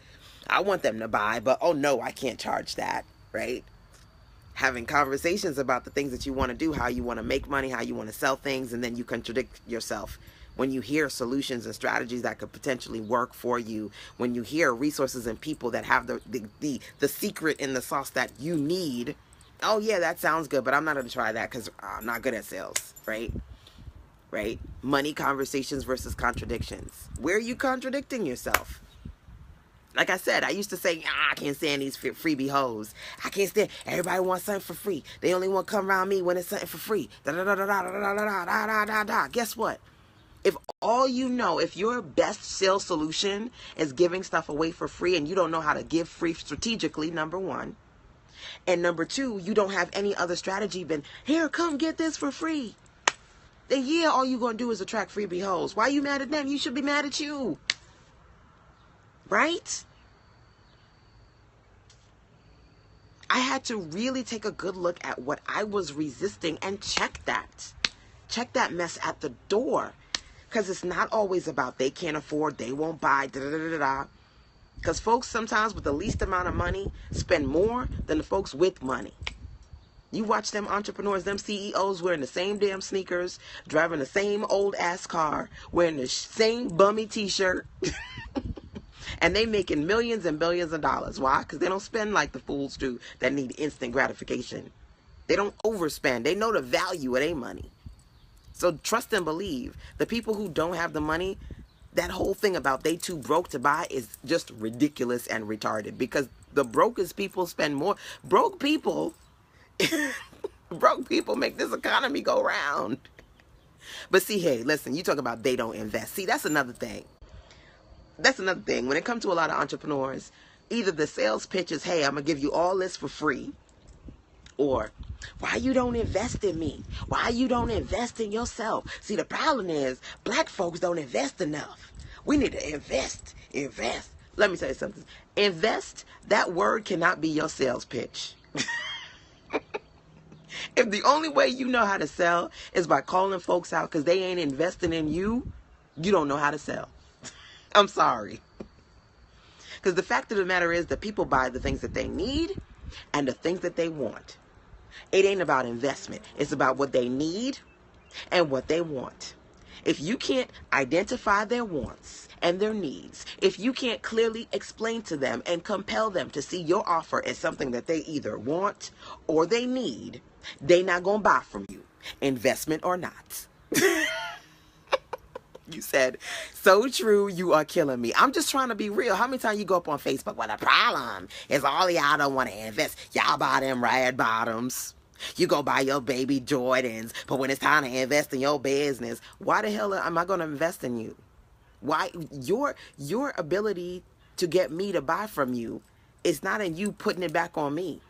I want them to buy, but oh no, I can't charge that, right? Having conversations about the things that you want to do, how you want to make money, how you want to sell things, and then you contradict yourself. When you hear solutions and strategies that could potentially work for you, when you hear resources and people that have the secret in the sauce that you need, oh yeah, that sounds good, but I'm not going to try that because I'm not good at sales, right? Right? Money conversations versus contradictions. Where are you contradicting yourself? Like I said, I used to say, I can't stand these freebie hoes. I can't stand, everybody wants something for free. They only want to come around me when it's something for free. Guess what? If all you know, if your best sales solution is giving stuff away for free and you don't know how to give free strategically, number 1. And number 2, you don't have any other strategy but, here, come get this for free. Then yeah, all you're going to do is attract freebie hoes. Why are you mad at them? You should be mad at you. Right? I had to really take a good look at what I was resisting and check that. Check that mess at the door. Because it's not always about they can't afford, they won't buy, Because folks sometimes with the least amount of money spend more than the folks with money. You watch them entrepreneurs, them CEOs wearing the same damn sneakers, driving the same old ass car, wearing the same bummy t-shirt. And they making millions and billions of dollars. Why? Because they don't spend like the fools do that need instant gratification. They don't overspend. They know the value of their money. So trust and believe. The people who don't have the money, that whole thing about they too broke to buy is just ridiculous and retarded. Because the brokest people spend more. Broke people make this economy go round. But see, hey, listen, you talk about they don't invest. See, that's another thing. That's another thing. When it comes to a lot of entrepreneurs, either the sales pitch is, hey, I'm going to give you all this for free. Or, why you don't invest in me? Why you don't invest in yourself? See, the problem is, black folks don't invest enough. We need to invest. Let me tell you something. Invest, that word cannot be your sales pitch. If the only way you know how to sell is by calling folks out because they ain't investing in you, you don't know how to sell. I'm sorry. Because the fact of the matter is that people buy the things that they need and the things that they want. It ain't about investment. It's about what they need and what they want. If you can't identify their wants and their needs, if you can't clearly explain to them and compel them to see your offer as something that they either want or they need, they not gonna buy from you, investment or not. You said, so true, you are killing me. I'm just trying to be real. How many times you go up on Facebook? Well, the problem is all y'all don't want to invest. Y'all buy them red bottoms. You go buy your baby Jordans. But when it's time to invest in your business, why the hell am I going to invest in you? Why? Your ability to get me to buy from you is not in you putting it back on me.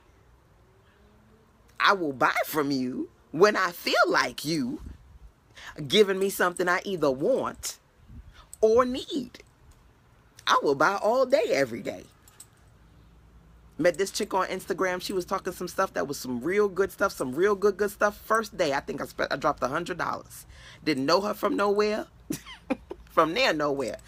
I will buy from you when I feel like you giving me something I either want or need. I will buy all day, every day. Met this chick on Instagram. She was talking some stuff that was some real good stuff, some real good stuff. First day, I think I dropped $100. Didn't know her from nowhere. From there, nowhere.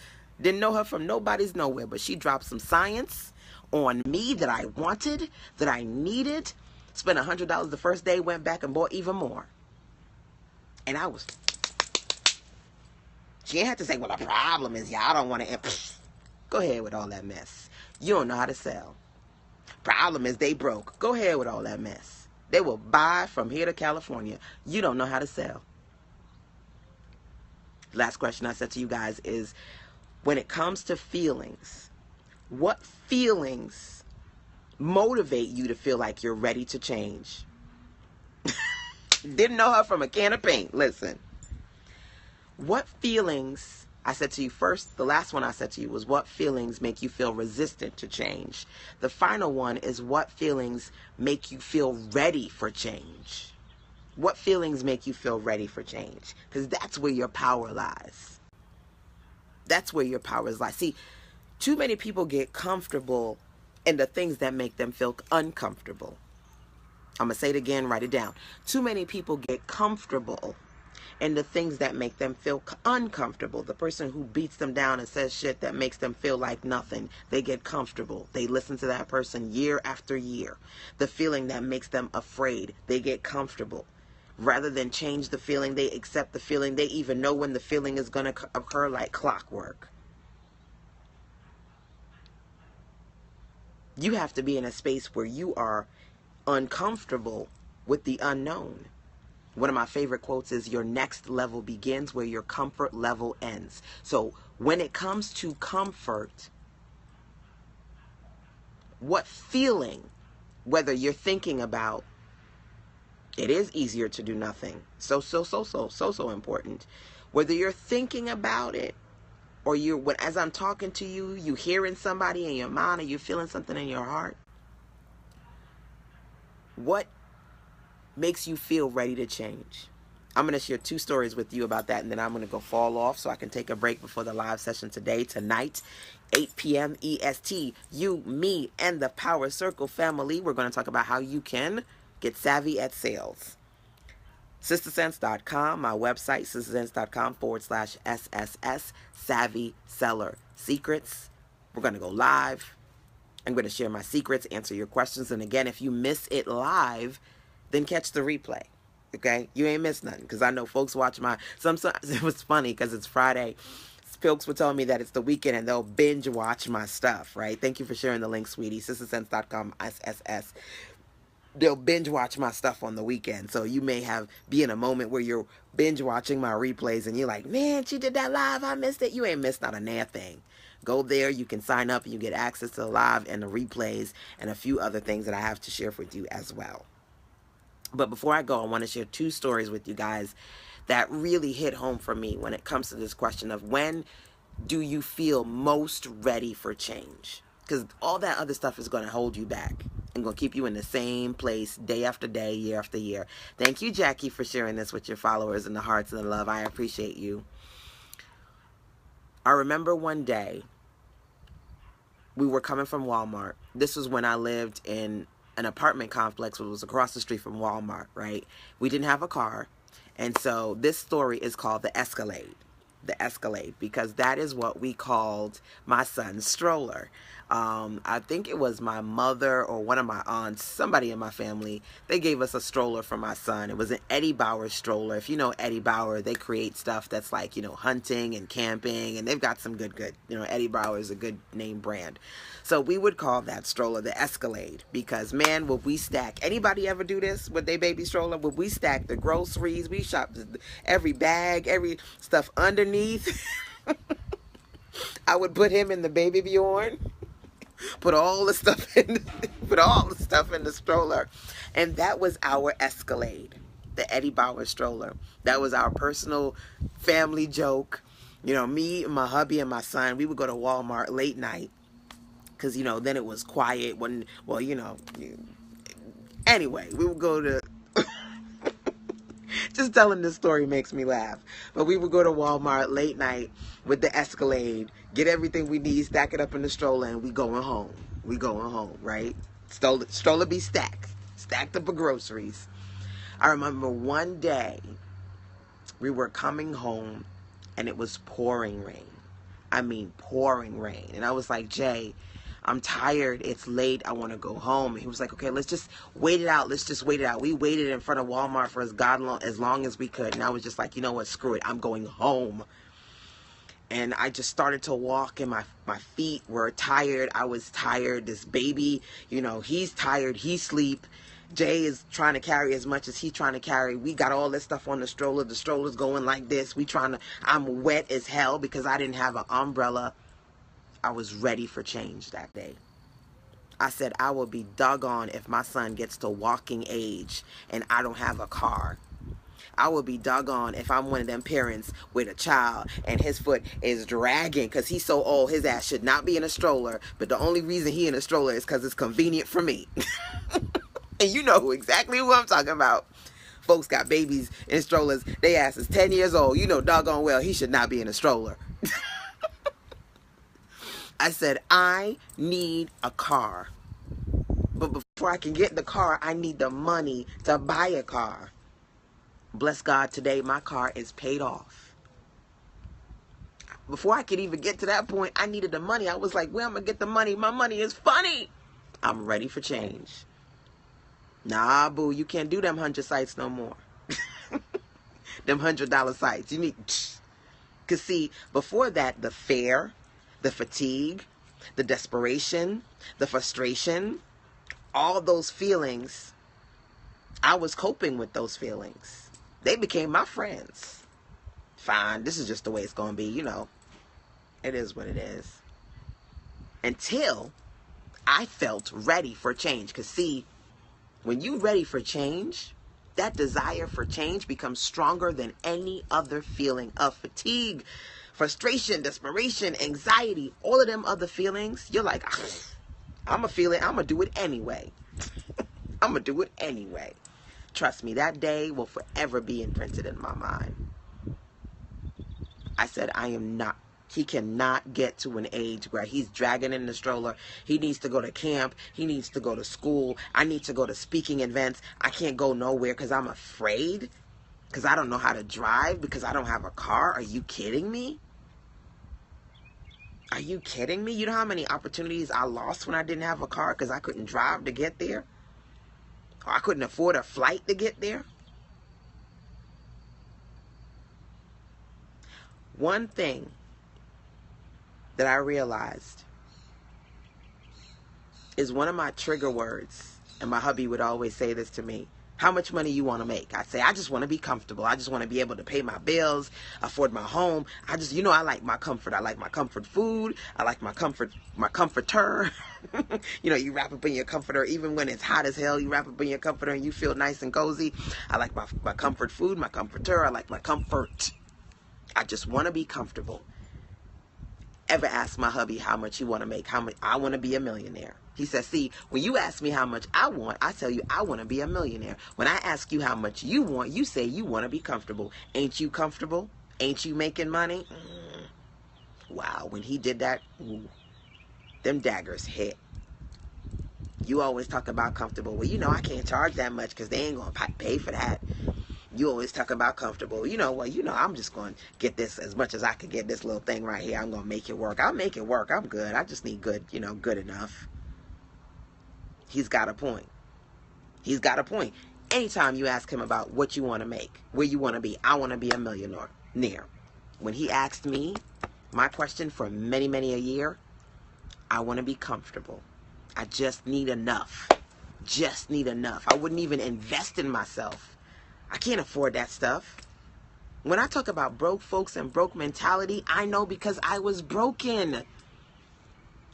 Didn't know her from nobody's nowhere. But she dropped some science on me that I wanted, that I needed. Spent $100 the first day, went back and bought even more. And I was... She ain't had to say, well, the problem is y'all don't want to... Go ahead with all that mess. You don't know how to sell. Problem is they broke. Go ahead with all that mess. They will buy from here to California. You don't know how to sell. Last question I said to you guys is, when it comes to feelings, what feelings motivate you to feel like you're ready to change? Didn't know her from a can of paint. Listen. What feelings I said to you first, the last one I said to you was what feelings make you feel resistant to change. The final one is what feelings make you feel ready for change. What feelings make you feel ready for change? Because that's where your power lies. That's where your power lies. See, too many people get comfortable in the things that make them feel uncomfortable. I'm going to say it again, write it down. Too many people get comfortable in the things that make them feel uncomfortable. The person who beats them down and says shit that makes them feel like nothing, they get comfortable. They listen to that person year after year. The feeling that makes them afraid, they get comfortable. Rather than change the feeling, they accept the feeling. They even know when the feeling is going to occur like clockwork. You have to be in a space where you are uncomfortable with the unknown. One of my favorite quotes is, your next level begins where your comfort level ends. So when it comes to comfort, what feeling, whether you're thinking about, it is easier to do nothing. So important. Whether you're thinking about it or as I'm talking to you, you hearing somebody in your mind or you feeling something in your heart. What makes you feel ready to change? I'm going to share 2 stories with you about that, and then I'm going to go fall off so I can take a break before the live session tonight, 8 p.m. EST. You, me, and the Power Circle family, we're going to talk about how you can get savvy at sales. SisterSense.com, my website, sistersense.com/SSS, Savvy Seller Secrets. We're going to go live. I'm going to share my secrets, answer your questions. And again, if you miss it live, then catch the replay. Okay? You ain't missed nothing. Because I know folks watch sometimes it was funny because it's Friday. Folks were telling me that it's the weekend and they'll binge watch my stuff, right? Thank you for sharing the link, sweetie. SisterSense.com, SSS. They'll binge watch my stuff on the weekend. So you may be in a moment where you're binge watching my replays and you're like, man, she did that live. I missed it. You ain't missed not a damn thing. Go there. You can sign up and you get access to the live and the replays and a few other things that I have to share with you as well. But before I go, I want to share 2 stories with you guys that really hit home for me when it comes to this question of when do you feel most ready for change? Because all that other stuff is going to hold you back and going to keep you in the same place day after day, year after year. Thank you, Jackie, for sharing this with your followers and the hearts and the love. I appreciate you. I remember one day we were coming from Walmart. This was when I lived in an apartment complex which was across the street from Walmart, right? We didn't have a car. And so this story is called the Escalade. The Escalade, because that is what we called my son's stroller. I think it was my mother or one of my aunts, somebody in my family, they gave us a stroller for my son. It was an Eddie Bauer stroller. If you know Eddie Bauer, they create stuff that's like, hunting and camping, and they've got some good, Eddie Bauer is a good name brand. So we would call that stroller the Escalade because, man, would we stack. Anybody ever do this with their baby stroller? Would we stack the groceries? We shop every bag, every stuff underneath. I would put him in the baby Bjorn. Put all the stuff in the stroller. And that was our Escalade, the Eddie Bauer stroller. That was our personal family joke. Me, my hubby, and my son, we would go to Walmart late night because, then it was quiet when, anyway, we would go to just telling this story makes me laugh. But we would go to Walmart late night with the Escalade, get everything we need, stack it up in the stroller, and we going home. We going home, right? Stroller be stacked up of groceries. I remember one day we were coming home and it was pouring rain. I mean, pouring rain. And I was like, Jay, I'm tired. It's late. I want to go home. And he was like, okay, let's just wait it out. Let's just wait it out. We waited in front of Walmart for as long as we could. And I was just like, you know what? Screw it. I'm going home. And I just started to walk and my feet were tired. I was tired. This baby, he's tired. He's asleep. Jay is trying to carry as much as he's trying to carry. We got all this stuff on the stroller. The stroller's going like this. I'm wet as hell because I didn't have an umbrella. I was ready for change that day. I said, I will be doggone if my son gets to walking age and I don't have a car. I would be doggone if I'm one of them parents with a child and his foot is dragging because he's so old, his ass should not be in a stroller, but the only reason he in a stroller is because it's convenient for me. And you know exactly who I'm talking about. Folks got babies in strollers. They ass is 10 years old. You know doggone well he should not be in a stroller. I said, I need a car. But before I can get the car, I need the money to buy a car. Bless God, today my car is paid off. Before I could even get to that point, I needed the money. I was like, where am I going to get the money? My money is funny. I'm ready for change. Nah, boo, you can't do them 100 sites no more. Them $100 sites. You need... Because see, before that, the fear, the fatigue, the desperation, the frustration, all those feelings, I was coping with those feelings. They became my friends. Fine, this is just the way it's going to be, you know. It is what it is. Until I felt ready for change. Because see, when you're ready for change, that desire for change becomes stronger than any other feeling of fatigue, frustration, desperation, anxiety, all of them other feelings. You're like, I'm going to feel it. I'm going to do it anyway. I'm going to do it anyway. Trust me, that day will forever be imprinted in my mind. I said, I am not. He cannot get to an age where he's dragging in the stroller. He needs to go to camp. He needs to go to school. I need to go to speaking events. I can't go nowhere because I'm afraid. Because I don't know how to drive. Because I don't have a car. Are you kidding me? Are you kidding me? You know how many opportunities I lost when I didn't have a car because I couldn't drive to get there? Or I couldn't afford a flight to get there? One thing that I realized is one of my trigger words, and my hubby would always say this to me: how much money you want to make? I say, I just want to be comfortable. I just want to be able to pay my bills, afford my home. I just, you know, I like my comfort. I like my comfort food. I like my comforter. You know, you wrap up in your comforter, even when it's hot as hell, you wrap up in your comforter and you feel nice and cozy. I like my comfort food, my comforter. I like my comfort. I just want to be comfortable. Ever ask my hubby how much you want to make? How much? I want to be a millionaire. He says, see, when you ask me how much I want, I tell you I want to be a millionaire. When I ask you how much you want, you say you want to be comfortable. Ain't you comfortable? Ain't you making money? Wow, when he did that, ooh, them daggers hit. You always talk about comfortable. Well, you know, I can't charge that much because they ain't going to pay for that. You always talk about comfortable. You know, well, you know, I'm just going to get this as much as I can get this little thing right here. I'm going to make it work. I'll make it work. I'm good. I just need good, you know, good enough. He's got a point. He's got a point. Anytime you ask him about what you want to make, where you want to be, I want to be a millionaire. When he asked me my question for many, many a year, I want to be comfortable. I just need enough. Just need enough. I wouldn't even invest in myself. I can't afford that stuff. When I talk about broke folks and broke mentality, I know because I was broken.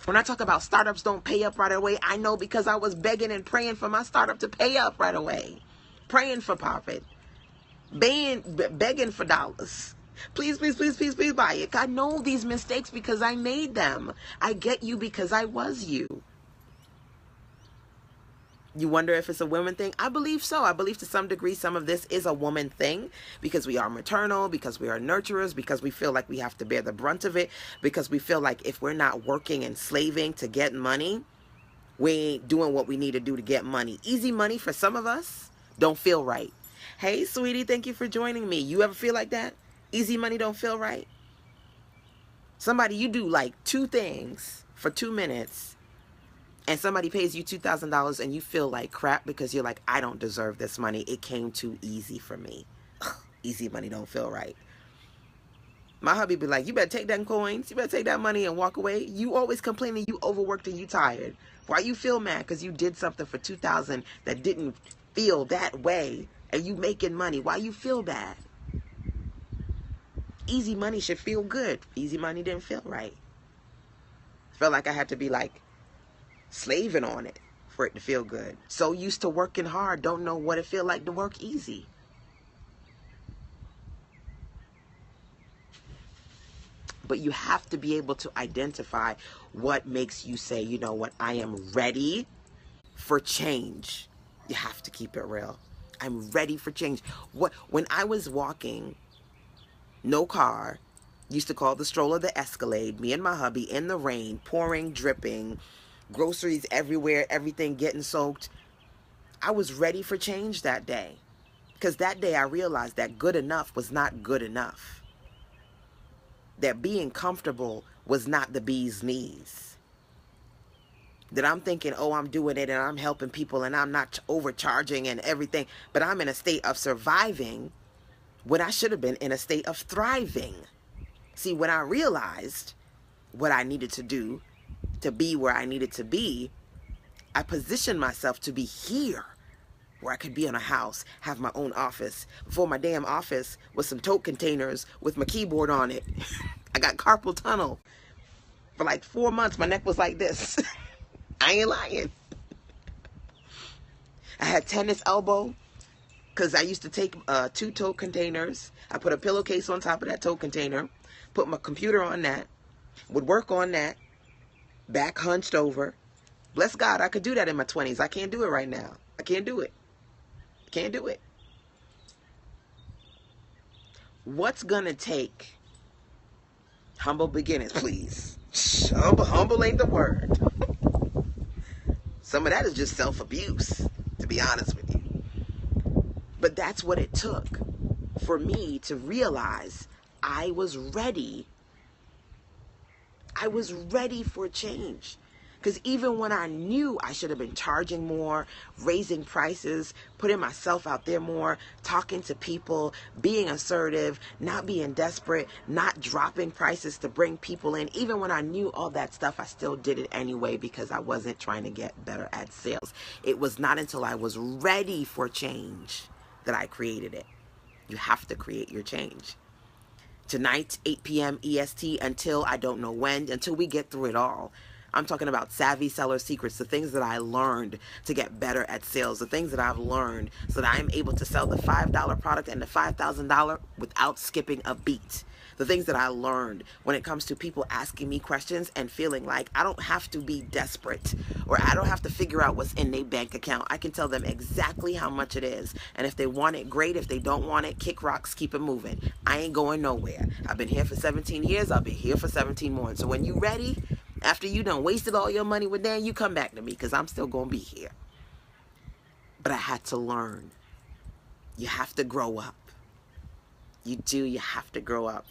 When I talk about startups don't pay up right away, I know because I was begging and praying for my startup to pay up right away. Praying for profit. Begging for dollars. Please, please, please, please, please buy it. I know these mistakes because I made them. I get you because I was you. You wonder if it's a woman thing? I believe so. I believe to some degree some of this is a woman thing because we are maternal, because we are nurturers, because we feel like we have to bear the brunt of it, because we feel like if we're not working and slaving to get money, we ain't doing what we need to do to get money. Easy money for some of us don't feel right. Hey, sweetie, thank you for joining me. You ever feel like that? Easy money don't feel right? Somebody, you do like 2 things for 2 minutes, and somebody pays you $2,000 and you feel like crap because you're like, I don't deserve this money. It came too easy for me. Easy money don't feel right. My hubby be like, you better take them coins. You better take that money and walk away. You always complaining you overworked and you tired. Why you feel mad? Because you did something for $2,000 that didn't feel that way. And you making money. Why you feel bad? Easy money should feel good. Easy money didn't feel right. Felt like I had to be like slaving on it for it to feel good. So used to working hard, don't know what it feel like to work easy. But you have to be able to identify what makes you say, you know what, I am ready for change. You have to keep it real. I'm ready for change. When I was walking, no car, used to call the stroller the Escalade, me and my hubby in the rain, pouring, dripping, groceries everywhere, everything getting soaked. I was ready for change that day. Because that day I realized that good enough was not good enough. That being comfortable was not the bee's knees. That I'm thinking, oh, I'm doing it and I'm helping people and I'm not overcharging and everything, but I'm in a state of surviving when I should have been in a state of thriving. See, when I realized what I needed to do to be where I needed to be, I positioned myself to be here, where I could be in a house, have my own office. Before, my damn office was some tote containers with my keyboard on it. I got carpal tunnel. For like 4 months, my neck was like this. I ain't lying. I had tennis elbow because I used to take 2 tote containers. I put a pillowcase on top of that tote container, put my computer on that, would work on that, back hunched over. Bless God, I could do that in my 20s. I can't do it right now. I can't do it. Can't do it. What's gonna take? Humble beginnings, please. Humble ain't the word. Some of that is just self-abuse, to be honest with you. But that's what it took for me to realize I was ready. I was ready for change. Because even when I knew I should have been charging more, raising prices, putting myself out there more, talking to people, being assertive, not being desperate, not dropping prices to bring people in, even when I knew all that stuff, I still did it anyway because I wasn't trying to get better at sales. It was not until I was ready for change that I created it. You have to create your change. Tonight, 8 p.m. EST, until I don't know when, until we get through it all. I'm talking about savvy seller secrets, the things that I learned to get better at sales, the things that I've learned so that I'm able to sell the $5 product and the $5,000 without skipping a beat. The things that I learned when it comes to people asking me questions and feeling like I don't have to be desperate or I don't have to figure out what's in their bank account. I can tell them exactly how much it is. And if they want it, great. If they don't want it, kick rocks, keep it moving. I ain't going nowhere. I've been here for 17 years. I'll be here for 17 more. And so when you ready, after you done wasted all your money with Dan, you come back to me because I'm still going to be here. But I had to learn. You have to grow up. You do. You have to grow up.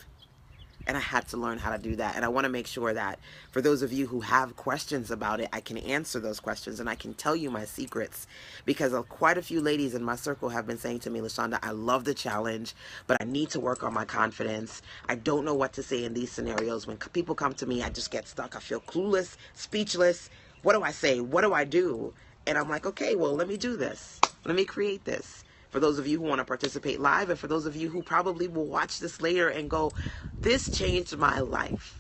And I had to learn how to do that. And I want to make sure that for those of you who have questions about it, I can answer those questions and I can tell you my secrets. Because quite a few ladies in my circle have been saying to me, LaShanda, I love the challenge, but I need to work on my confidence. I don't know what to say in these scenarios. When people come to me, I just get stuck. I feel clueless, speechless. What do I say? What do I do? And I'm like, okay, well, let me do this. Let me create this. For those of you who want to participate live, and for those of you who probably will watch this later and go, this changed my life.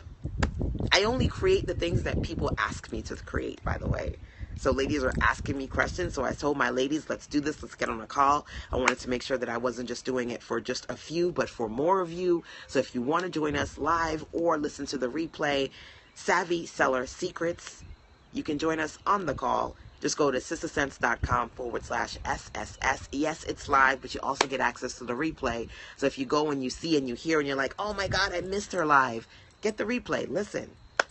I only create the things that people ask me to create, by the way. So ladies are asking me questions. So I told my ladies, let's do this. Let's get on a call. I wanted to make sure that I wasn't just doing it for just a few, but for more of you. So if you want to join us live or listen to the replay, Savvy Seller Secrets, you can join us on the call. Just go to sistersense.com/SSS. Yes, it's live, but you also get access to the replay. So if you go and you see and you hear and you're like, oh my God, I missed her live, get the replay. Listen,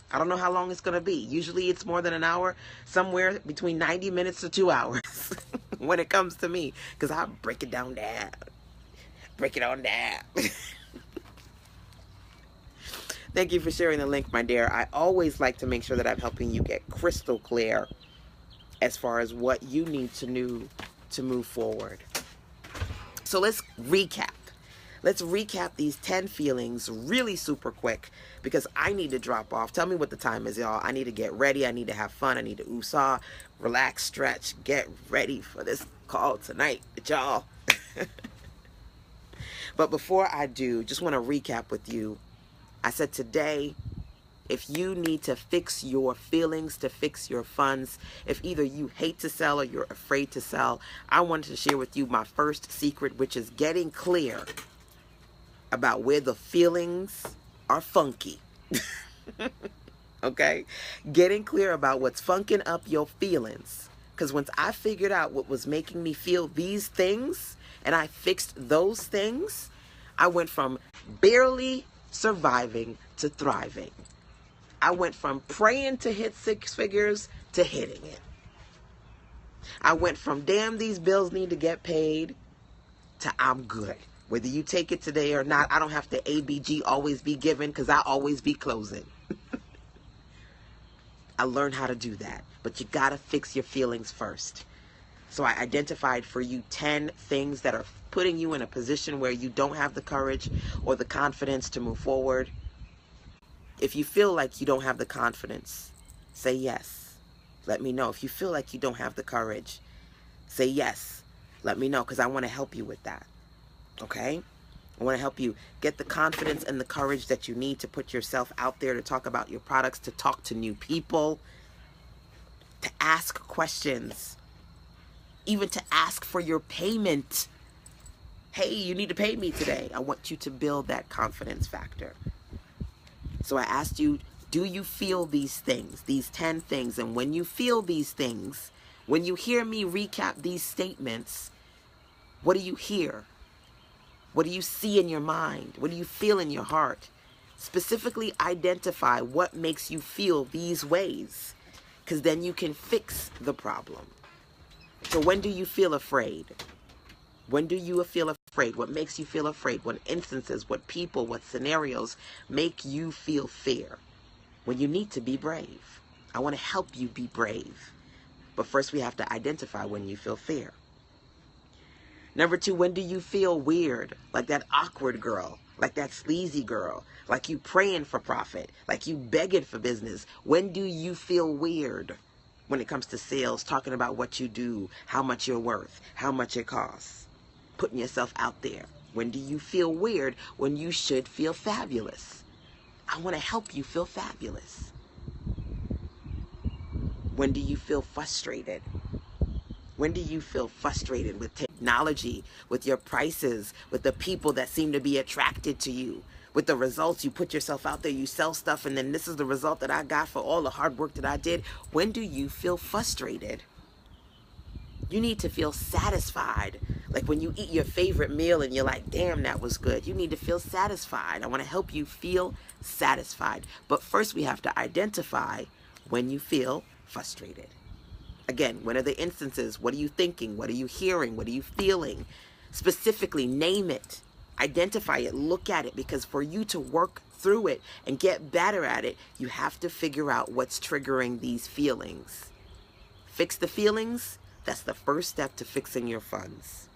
I don't know how long it's going to be. Usually it's more than an hour, somewhere between 90 minutes to 2 hours when it comes to me, because I break it down. Break it on down. Thank you for sharing the link, my dear. I always like to make sure that I'm helping you get crystal clear as far as what you need to know to move forward. So let's recap. Let's recap these 10 feelings really super quick because I need to drop off. Tell me what the time is, y'all. I need to get ready. I need to have fun. I need to ooh-saw, relax, stretch, get ready for this call tonight, y'all. But before I do, just want to recap with you. I said today, if you need to fix your feelings, to fix your funds, if either you hate to sell or you're afraid to sell, I wanted to share with you my first secret, which is getting clear about where the feelings are funky. Okay? Getting clear about what's funking up your feelings. Because once I figured out what was making me feel these things and I fixed those things, I went from barely surviving to thriving. I went from praying to hit 6 figures to hitting it. I went from damn, these bills need to get paid to I'm good. Whether you take it today or not, I don't have to ABG always be given because I always be closing. I learned how to do that. But you got to fix your feelings first. So I identified for you 10 things that are putting you in a position where you don't have the courage or the confidence to move forward. If you feel like you don't have the confidence, say yes. Let me know. If you feel like you don't have the courage, say yes. Let me know, because I want to help you with that. Okay? I want to help you get the confidence and the courage that you need to put yourself out there, to talk about your products, to talk to new people, to ask questions, even to ask for your payment. Hey, you need to pay me today. I want you to build that confidence factor. So I asked you, do you feel these things, these 10 things? And when you feel these things, when you hear me recap these statements, what do you hear? What do you see in your mind? What do you feel in your heart? Specifically identify what makes you feel these ways, because then you can fix the problem. So when do you feel afraid? When do you feel afraid? What makes you feel afraid? What instances, what people, what scenarios make you feel fear? When you need to be brave. I want to help you be brave. But first we have to identify when you feel fear. Number 2, when do you feel weird? Like that awkward girl, like that sleazy girl, like you praying for profit, like you begging for business. When do you feel weird? When it comes to sales, talking about what you do, how much you're worth, how much it costs, putting yourself out there. When do you feel weird? When you should feel fabulous. I want to help you feel fabulous. When do you feel frustrated? When do you feel frustrated with technology, with your prices, with the people that seem to be attracted to you, with the results? You put yourself out there, you sell stuff, and then this is the result that I got for all the hard work that I did. When do you feel frustrated? You need to feel satisfied. Like when you eat your favorite meal and you're like, damn, that was good. You need to feel satisfied. I want to help you feel satisfied. But first we have to identify when you feel frustrated. Again, when are the instances? What are you thinking? What are you hearing? What are you feeling? Specifically, name it. Identify it. Look at it. Because for you to work through it and get better at it, you have to figure out what's triggering these feelings. Fix the feelings. That's the first step to fixing your funds.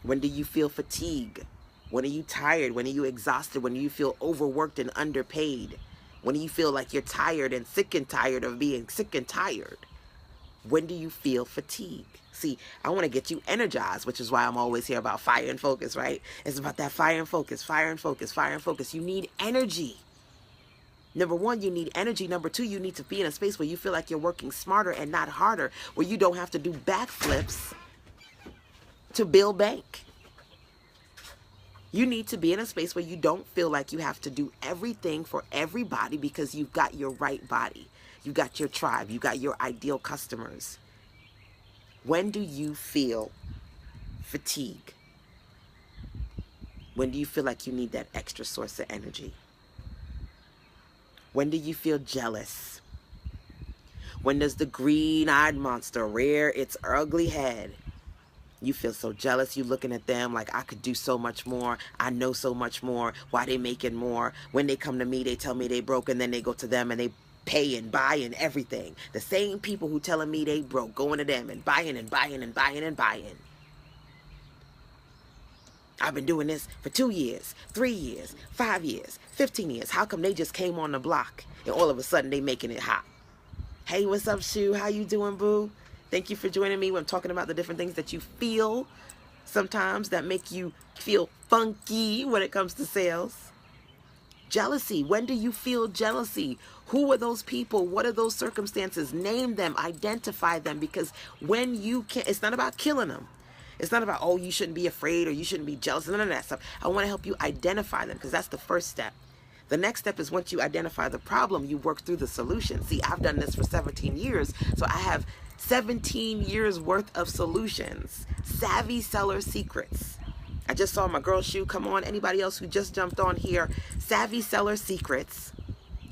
When do you feel fatigue? When are you tired? When are you exhausted? When do you feel overworked and underpaid? When do you feel like you're tired and sick and tired of being sick and tired? When do you feel fatigue? See, I want to get you energized, which is why I'm always here about fire and focus, right? It's about that fire and focus, fire and focus, fire and focus. You need energy. Number 1, you need energy. Number 2, you need to be in a space where you feel like you're working smarter and not harder, where you don't have to do backflips to build bank. You need to be in a space where you don't feel like you have to do everything for everybody, because you've got your right body. You got your tribe. You got your ideal customers. When do you feel fatigue? When do you feel like you need that extra source of energy? When do you feel jealous? When does the green-eyed monster rear its ugly head? You feel so jealous. You looking at them like, I could do so much more. I know so much more. Why they making more? When they come to me, they tell me they broke, and then they go to them and they pay and buy and everything. The same people who telling me they broke, going to them and buying and buying and buying and buying. I've been doing this for 2 years, 3 years, 5 years, 15 years. How come they just came on the block and all of a sudden they making it hot? Hey, what's up, Shu? How you doing, boo? Thank you for joining me when I'm talking about the different things that you feel sometimes that make you feel funky when it comes to sales. Jealousy. When do you feel jealousy? Who are those people? What are those circumstances? Name them, identify them, because when you can, it's not about killing them. It's not about, oh, you shouldn't be afraid or you shouldn't be jealous, none of that stuff. I want to help you identify them, because that's the first step. The next step is once you identify the problem, you work through the solution. See, I've done this for 17 years, so I have 17 years worth of solutions. Savvy Seller Secrets. I just saw my girl Shoe come on. Anybody else who just jumped on here, Savvy Seller Secrets.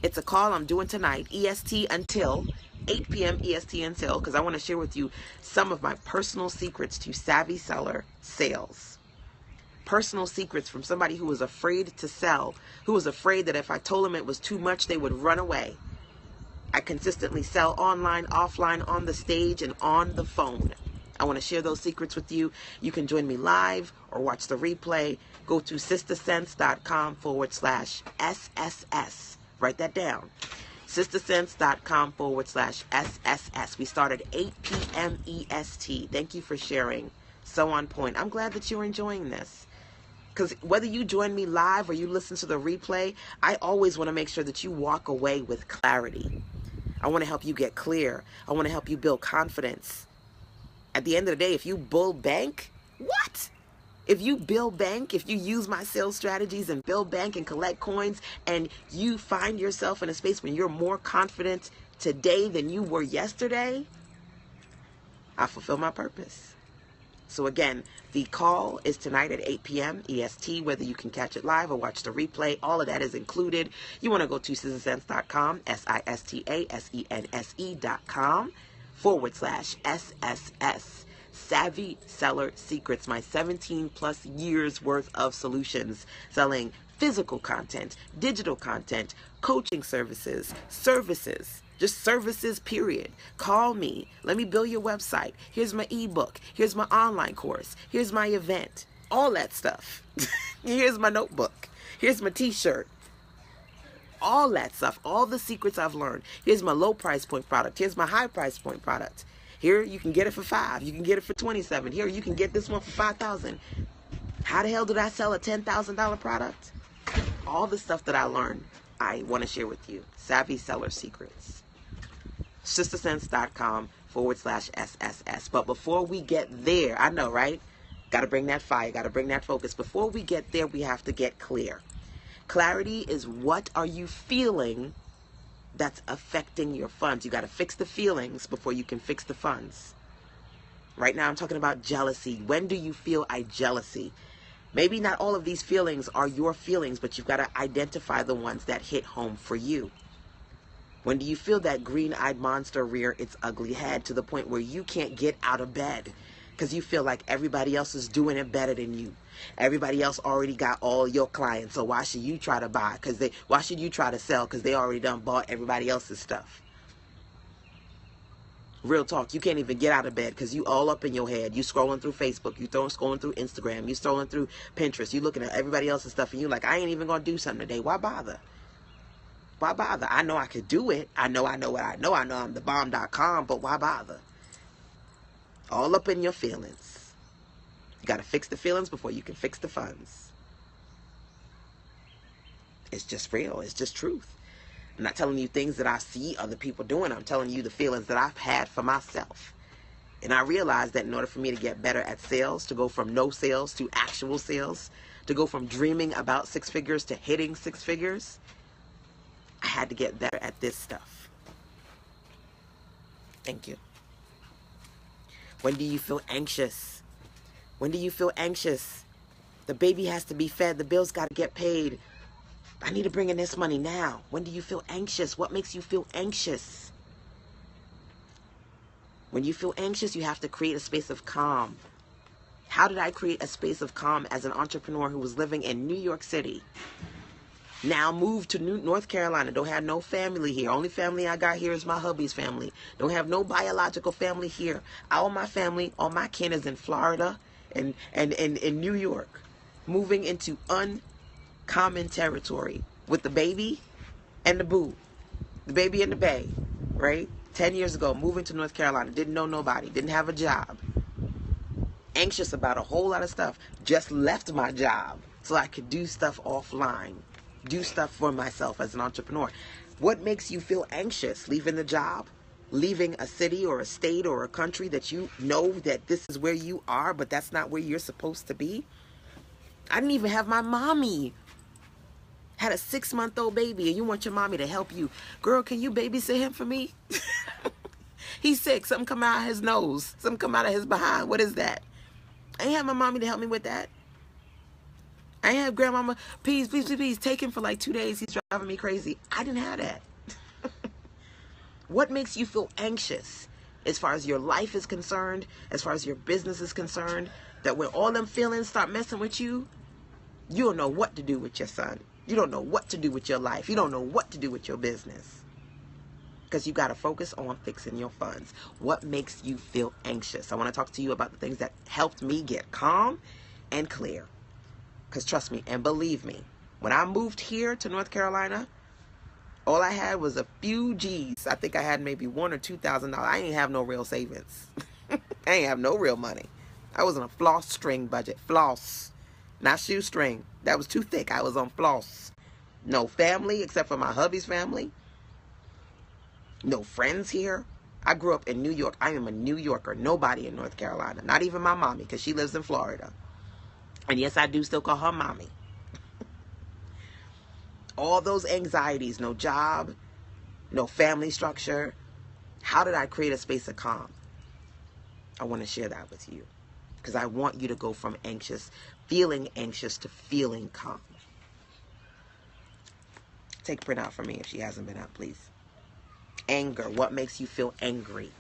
It's a call I'm doing tonight, EST until 8 p.m. EST until, because I want to share with you some of my personal secrets to savvy seller sales. Personal secrets from somebody who was afraid to sell, who was afraid that if I told them it was too much, they would run away. I consistently sell online, offline, on the stage, and on the phone. I want to share those secrets with you. You can join me live or watch the replay. Go to sistersense.com/SSS. Write that down. sistersense.com/SSS. We start at 8 p.m. EST. Thank you for sharing. So on point. I'm glad that you're enjoying this. Because whether you join me live or you listen to the replay, I always want to make sure that you walk away with clarity. I want to help you get clear. I want to help you build confidence. At the end of the day, if you build bank, what? If you build bank, if you use my sales strategies and build bank and collect coins, and you find yourself in a space when you're more confident today than you were yesterday, I fulfill my purpose. So again, the call is tonight at 8 p.m. EST, whether you can catch it live or watch the replay. All of that is included. You want to go to sistersense.com, sistersense.com/SSS. Savvy Seller Secrets, my 17 plus years worth of solutions selling physical content, digital content, coaching services, just services, period. Call me. Let me build your website. Here's my ebook. Here's my online course. Here's my event. All that stuff. Here's my notebook. Here's my t-shirt. All that stuff. All the secrets I've learned. Here's my low price point product. Here's my high price point product. Here, you can get it for $5. You can get it for $27. Here, you can get this one for $5,000. How the hell did I sell a $10,000 product? All the stuff that I learned, I want to share with you. Savvy Seller Secrets. sistersense.com/SSS. But before we get there, I know, right? Got to bring that fire. Got to bring that focus. Before we get there, we have to get clear. Clarity is what are you feeling that's affecting your funds. You got to fix the feelings before you can fix the funds. Right now I'm talking about jealousy. When do you feel jealousy? Maybe not all of these feelings are your feelings, but you've got to identify the ones that hit home for you. When do you feel that green-eyed monster rear its ugly head to the point where you can't get out of bed because you feel like everybody else is doing it better than you? Everybody else already got all your clients, so why should you try to buy? Why should you try to sell? Because they already done bought everybody else's stuff. Real talk, you can't even get out of bed because you all up in your head. You scrolling through Facebook, you scrolling through Instagram, you scrolling through Pinterest, you looking at everybody else's stuff, and you like, I ain't even gonna do something today. Why bother? Why bother? I know I could do it. I know what I know. I know I'm the bomb.com, but why bother? All up in your feelings. You got to fix the feelings before you can fix the funds. It's just real. It's just truth. I'm not telling you things that I see other people doing. I'm telling you the feelings that I've had for myself. And I realized that in order for me to get better at sales, to go from no sales to actual sales, to go from dreaming about 6 figures to hitting 6 figures, I had to get better at this stuff. Thank you. When do you feel anxious? When do you feel anxious? The baby has to be fed. The bills got to get paid. I need to bring in this money now. When do you feel anxious? What makes you feel anxious? When you feel anxious, you have to create a space of calm. How did I create a space of calm as an entrepreneur who was living in New York City? Now moved to North Carolina. Don't have no family here. Only family I got here is my hubby's family. Don't have no biological family here. All my family, all my kin is in Florida and in New York. Moving into uncommon territory with the baby and the boo. The baby and the bae, right? 10 years ago, moving to North Carolina. Didn't know nobody. Didn't have a job. Anxious about a whole lot of stuff. Just left my job so I could do stuff offline. Do stuff for myself as an entrepreneur. What makes you feel anxious? Leaving the job? Leaving a city or a state or a country that you know that this is where you are, but that's not where you're supposed to be? I didn't even have my mommy Had a 6-month-old baby and you want your mommy to help you. Girl, can you babysit him for me? He's sick. Something come out of his nose. Something come out of his behind. What is that? I ain't have my mommy to help me with that. I ain't have grandmama, please, please, please, please, take him for like 2 days. He's driving me crazy. I didn't have that. What makes you feel anxious as far as your life is concerned, as far as your business is concerned, that when all them feelings start messing with you, you don't know what to do with your son. You don't know what to do with your life. You don't know what to do with your business. Because you got to focus on fixing your funds. What makes you feel anxious? I want to talk to you about the things that helped me get calm and clear. Because trust me and believe me, when I moved here to North Carolina, all I had was a few G's. I think I had maybe $1,000 or $2,000. I ain't have no real savings. I ain't have no real money. I was on a floss string budget. Floss. Not shoestring. That was too thick. I was on floss. No family except for my hubby's family. No friends here. I grew up in New York. I am a New Yorker. Nobody in North Carolina. Not even my mommy, because she lives in Florida. And yes, I do still call her mommy. All those anxieties, no job, no family structure. How did I create a space of calm? I want to share that with you. Because I want you to go from feeling anxious to feeling calm. Take a print out for me if she hasn't been out, please. Anger. What makes you feel angry?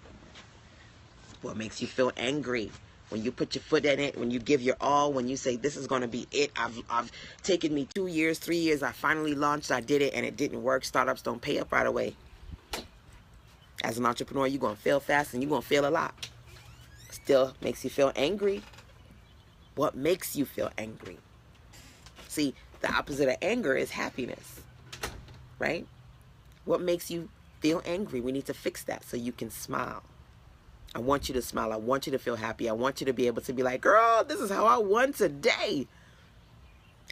What makes you feel angry? When you put your foot in it, when you give your all, when you say, this is going to be it. I've taken me 2 years, 3 years. I finally launched. I did it and it didn't work. Startups don't pay up right away. As an entrepreneur, you're going to fail fast and you're going to fail a lot. Still makes you feel angry. What makes you feel angry? See, the opposite of anger is happiness, right? What makes you feel angry? We need to fix that so you can smile. I want you to smile. I want you to feel happy. I want you to be able to be like, girl, this is how I won today.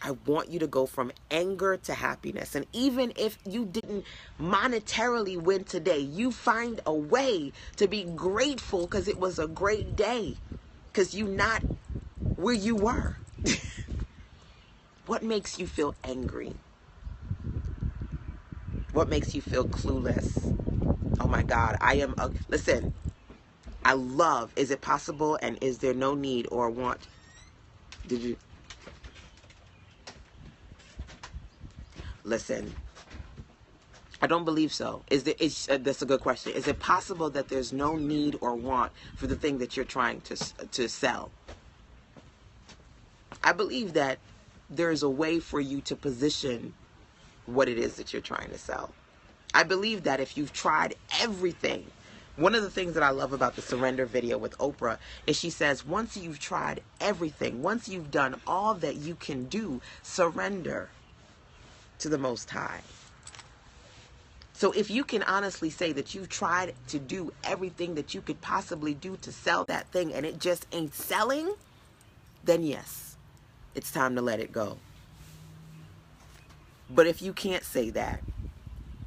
I want you to go from anger to happiness. And even if you didn't monetarily win today, you find a way to be grateful because it was a great day. Because you're not where you were. What makes you feel angry? What makes you feel clueless? Oh my God, listen, I love, is it possible and is there no need or want? Listen, I don't believe so. That's a good question. Is it possible that there's no need or want for the thing that you're trying to sell? I believe that there's a way for you to position what it is that you're trying to sell. I believe that if you've tried everything, one of the things that I love about the surrender video with Oprah is she says, once you've tried everything, once you've done all that you can do, surrender to the Most High. So if you can honestly say that you've tried to do everything that you could possibly do to sell that thing and it just ain't selling, then yes, it's time to let it go. But if you can't say that,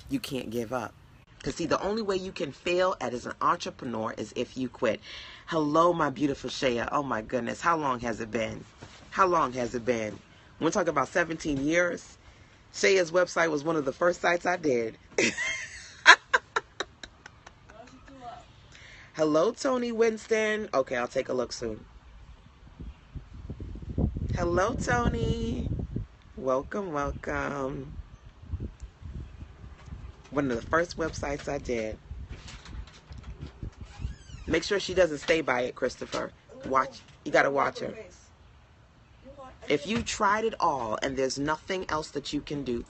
you can't give up. Because see, the only way you can fail as an entrepreneur is if you quit. Hello, my beautiful Shaya. Oh my goodness. How long has it been? How long has it been? We're talking about 17 years. Shaya's website was one of the first sites I did. Hello, Tony Winston. Okay, I'll take a look soon. Hello, Tony. Welcome, welcome. One of the first websites I did. Make sure she doesn't stay by it, Christopher. Watch. You got to watch her. If you tried it all and there's nothing else that you can do,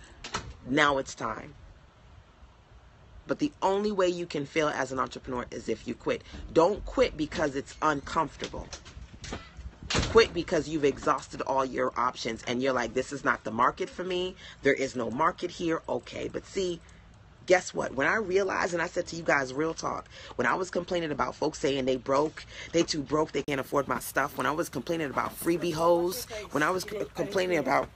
now it's time. But the only way you can fail as an entrepreneur is if you quit. Don't quit because it's uncomfortable. Quit because you've exhausted all your options and you're like, this is not the market for me. There is no market here. Okay, but see, guess what? When I realized, and I said to you guys, real talk, when I was complaining about folks saying they too broke, they can't afford my stuff, when I was complaining about freebie hoes, when I was complaining about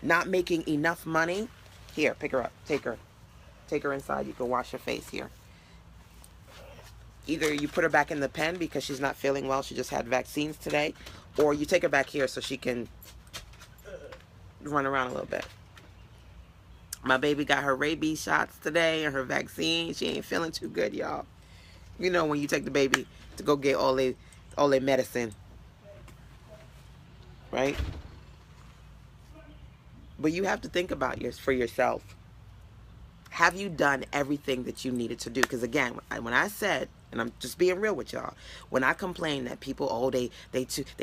not making enough money, here, pick her up, take her inside, you can wash your face here. Either you put her back in the pen because she's not feeling well, she just had vaccines today, or you take her back here so she can run around a little bit. My baby got her rabies shots today and her vaccine. She ain't feeling too good, y'all. You know when you take the baby to go get all their medicine, right? But you have to think about for yourself. Have you done everything that you needed to do? Because again, when I said, and I'm just being real with y'all, when I complain that people, oh, they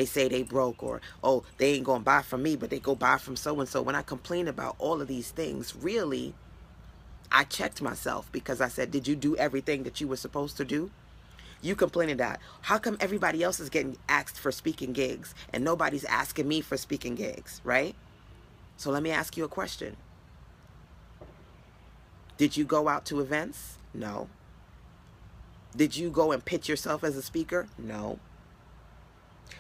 say they broke, or oh, they ain't gonna buy from me, but they go buy from so and so. When I complain about all of these things, really, I checked myself, because I said, did you do everything that you were supposed to do? You complaining that, how come everybody else is getting asked for speaking gigs and nobody's asking me for speaking gigs, right? So let me ask you a question. Did you go out to events? No. Did you go and pitch yourself as a speaker? No.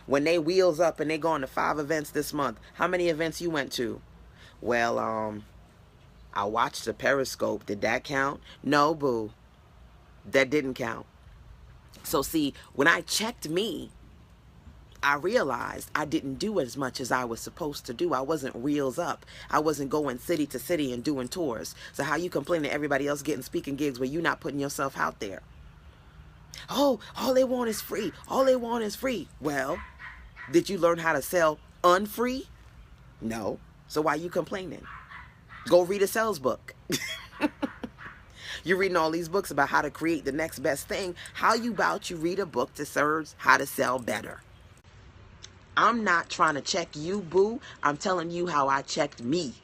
When they wheels up and they going to 5 events this month, how many events you went to? Well, I watched the Periscope. Did that count? No, boo. That didn't count. So see, when I checked me, I realized I didn't do as much as I was supposed to do. I wasn't reels up. I wasn't going city to city and doing tours. So how you complain to everybody else getting speaking gigs where you're not putting yourself out there? Oh, all they want is free. All they want is free. Well, did you learn how to sell unfree? No. So why you complaining? Go read a sales book. You're reading all these books about how to create the next best thing. How about you read a book that serves how to sell better? I'm not trying to check you, boo. I'm telling you how I checked me.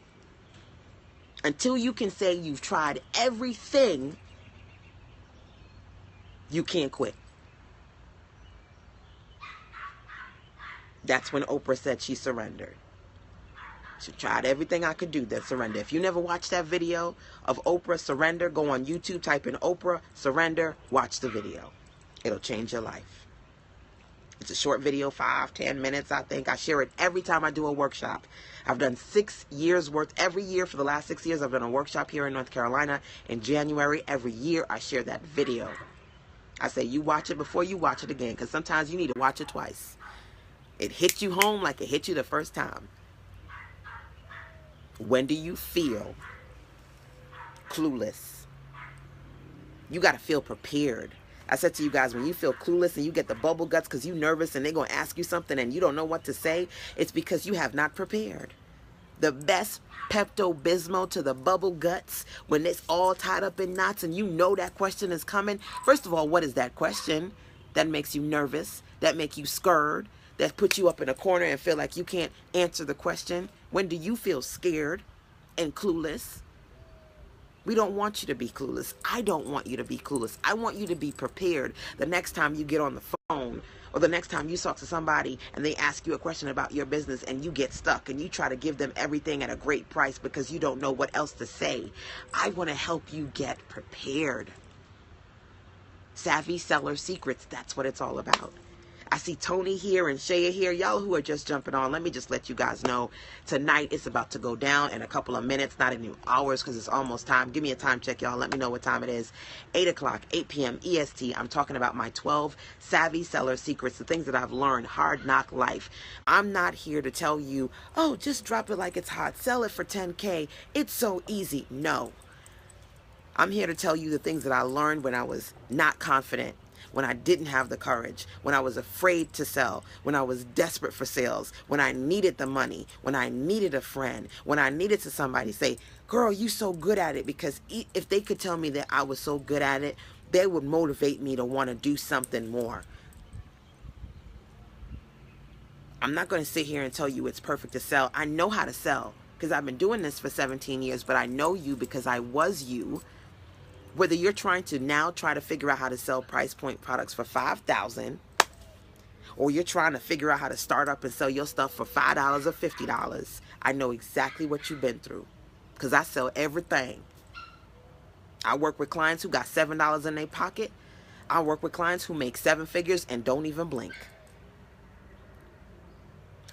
Until you can say you've tried everything, you can't quit. That's when Oprah said she surrendered. She tried everything I could do that surrender. If you never watched that video of Oprah surrender, go on YouTube, type in Oprah surrender, watch the video. It'll change your life. It's a short video, 5-10 minutes, I think. I share it every time I do a workshop. I've done 6 years worth. Every year for the last 6 years, I've done a workshop here in North Carolina. In January, every year, I share that video. I say, you watch it before you watch it again, because sometimes you need to watch it twice. It hits you home like it hit you the first time. When do you feel clueless? You got to feel prepared. I said to you guys, when you feel clueless and you get the bubble guts because you're nervous and they're going to ask you something and you don't know what to say, it's because you have not prepared. The best Pepto-Bismol to the bubble guts, when it's all tied up in knots and you know that question is coming. First of all, what is that question that makes you nervous, that make you scared, that puts you up in a corner and feel like you can't answer the question? When do you feel scared and clueless? We don't want you to be clueless. I don't want you to be clueless. I want you to be prepared the next time you get on the phone, or the next time you talk to somebody and they ask you a question about your business and you get stuck and you try to give them everything at a great price because you don't know what else to say. I want to help you get prepared. Savvy Seller Secrets, that's what it's all about. I see Tony here and Shaya here. Y'all who are just jumping on, let me just let you guys know. Tonight it's about to go down in a couple of minutes, not in hours, because it's almost time. Give me a time check, y'all. Let me know what time it is. 8 o'clock, 8 p.m. EST. I'm talking about my 12 Savvy Seller Secrets, the things that I've learned, hard knock life. I'm not here to tell you, oh, just drop it like it's hot. Sell it for 10K. It's so easy. No. I'm here to tell you the things that I learned when I was not confident, when I didn't have the courage, when I was afraid to sell, when I was desperate for sales, when I needed the money, when I needed a friend, when I needed to somebody say, girl, you so good at it. Because if they could tell me that I was so good at it, they would motivate me to want to do something more. I'm not going to sit here and tell you it's perfect to sell. I know how to sell because I've been doing this for 17 years, but I know you because I was you. Whether you're trying to now try to figure out how to sell price point products for $5,000, or you're trying to figure out how to start up and sell your stuff for $5 or $50, I know exactly what you've been through because I sell everything. I work with clients who got $7 in their pocket. I work with clients who make 7 figures and don't even blink.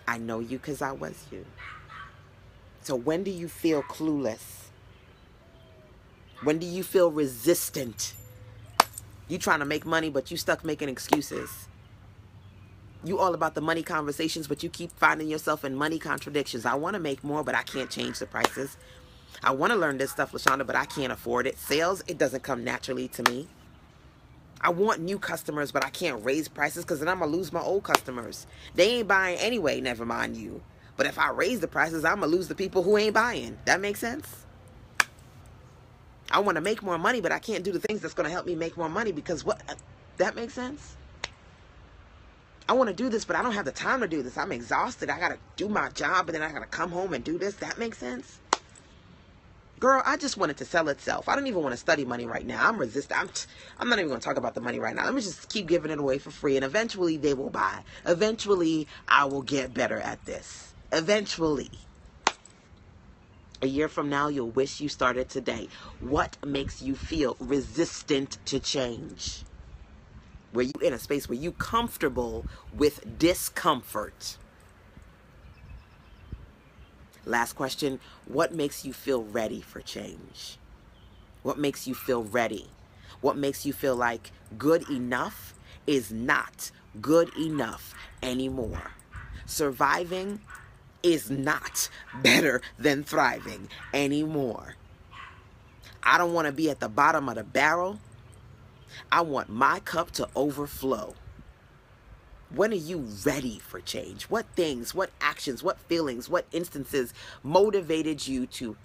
I know you because I was you. So when do you feel clueless? When do you feel resistant? You trying to make money, but you stuck making excuses. You all about the money conversations, but you keep finding yourself in money contradictions. I want to make more, but I can't change the prices. I want to learn this stuff, LaShanda, but I can't afford it. Sales, it doesn't come naturally to me. I want new customers, but I can't raise prices because then I'm going to lose my old customers. They ain't buying anyway, never mind you. But if I raise the prices, I'm going to lose the people who ain't buying. That makes sense? I want to make more money, but I can't do the things that's going to help me make more money because what? That makes sense? I want to do this, but I don't have the time to do this. I'm exhausted. I got to do my job, and then I got to come home and do this. That makes sense? Girl, I just want it to sell itself. I don't even want to study money right now. I'm resistant. I'm not even going to talk about the money right now. Let me just keep giving it away for free, and eventually they will buy. Eventually, I will get better at this. Eventually. A year from now, you'll wish you started today. What makes you feel resistant to change? Were you in a space where you comfortable with discomfort? Last question, what makes you feel ready for change? What makes you feel ready? What makes you feel like good enough is not good enough anymore? Surviving is not better than thriving anymore. I don't want to be at the bottom of the barrel. I want my cup to overflow. When are you ready for change? What things, what actions, what feelings, what instances motivated you to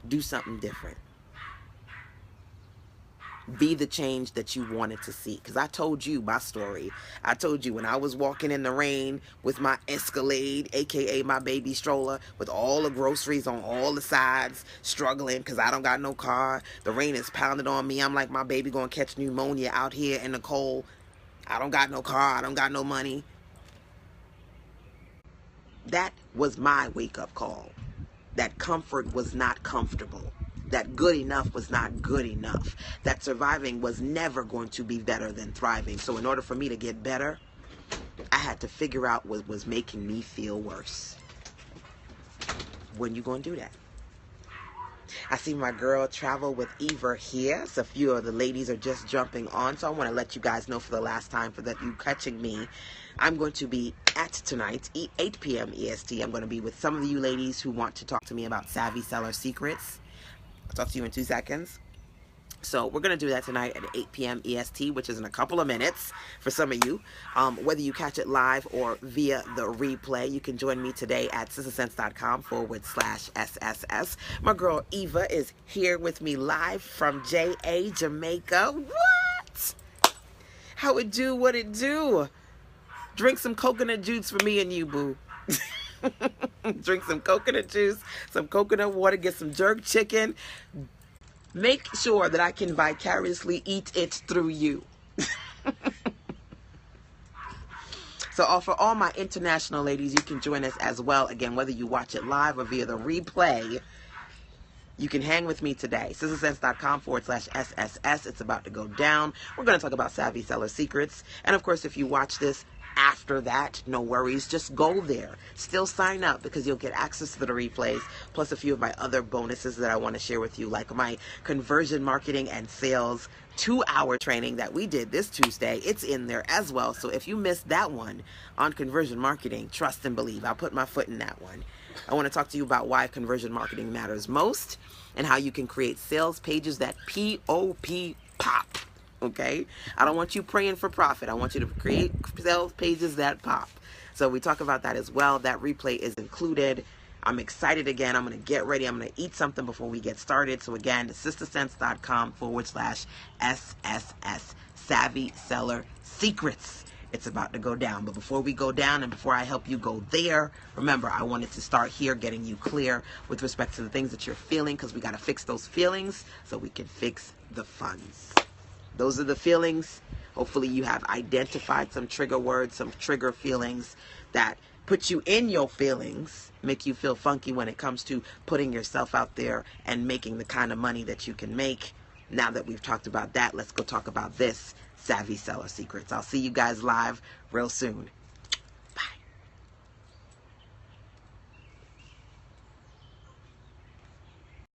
do something different? Be the change that you wanted to see. Because I told you my story. I told you when I was walking in the rain with my Escalade, aka my baby stroller, with all the groceries on all the sides, struggling because I don't got no car. The rain is pounding on me. I'm like, my baby gonna catch pneumonia out here in the cold. I don't got no car. I don't got no money. That was my wake-up call. That comfort was not comfortable. That good enough was not good enough. That surviving was never going to be better than thriving. So in order for me to get better, I had to figure out what was making me feel worse. When you going to do that? I see my girl Travel with Eva here. So a few of the ladies are just jumping on. So I want to let you guys know for the last time for that you catching me. I'm going to be at tonight, 8 p.m. EST. I'm going to be with some of you ladies who want to talk to me about savvy seller secrets. I'll talk to you in 2 seconds. So we're going to do that tonight at 8 p.m. EST, which is in a couple of minutes for some of you. Whether you catch it live or via the replay, you can join me today at sistersense.com/SSS. My girl Eva is here with me live from JA, Jamaica. What? How it do, what it do? Drink some coconut juice for me and you, boo. Drink some coconut juice, some coconut water, get some jerk chicken. Make sure that I can vicariously eat it through you. So for all my international ladies, you can join us as well. Again, whether you watch it live or via the replay, you can hang with me today. sistersense.com/SSS. It's about to go down. We're going to talk about savvy seller secrets. And of course, if you watch this after that, no worries, just go there. Still sign up because you'll get access to the replays, plus a few of my other bonuses that I want to share with you, like my conversion marketing and sales 2-hour training that we did this Tuesday. It's in there as well. So if you missed that one on conversion marketing, trust and believe, I'll put my foot in that one. I want to talk to you about why conversion marketing matters most and how you can create sales pages that P-O-P pop. Okay? I don't want you praying for profit. I want you to create sales pages that pop. So we talk about that as well. That replay is included. I'm excited again. I'm going to get ready. I'm going to eat something before we get started. So again, sistersense.com/SSS. Savvy Seller Secrets. It's about to go down. But before we go down and before I help you go there, remember, I wanted to start here getting you clear with respect to the things that you're feeling, because we got to fix those feelings so we can fix the funds. Those are the feelings. Hopefully you have identified some trigger words, some trigger feelings that put you in your feelings, make you feel funky when it comes to putting yourself out there and making the kind of money that you can make. Now that we've talked about that, let's go talk about this, Savvy Seller Secrets. I'll see you guys live real soon.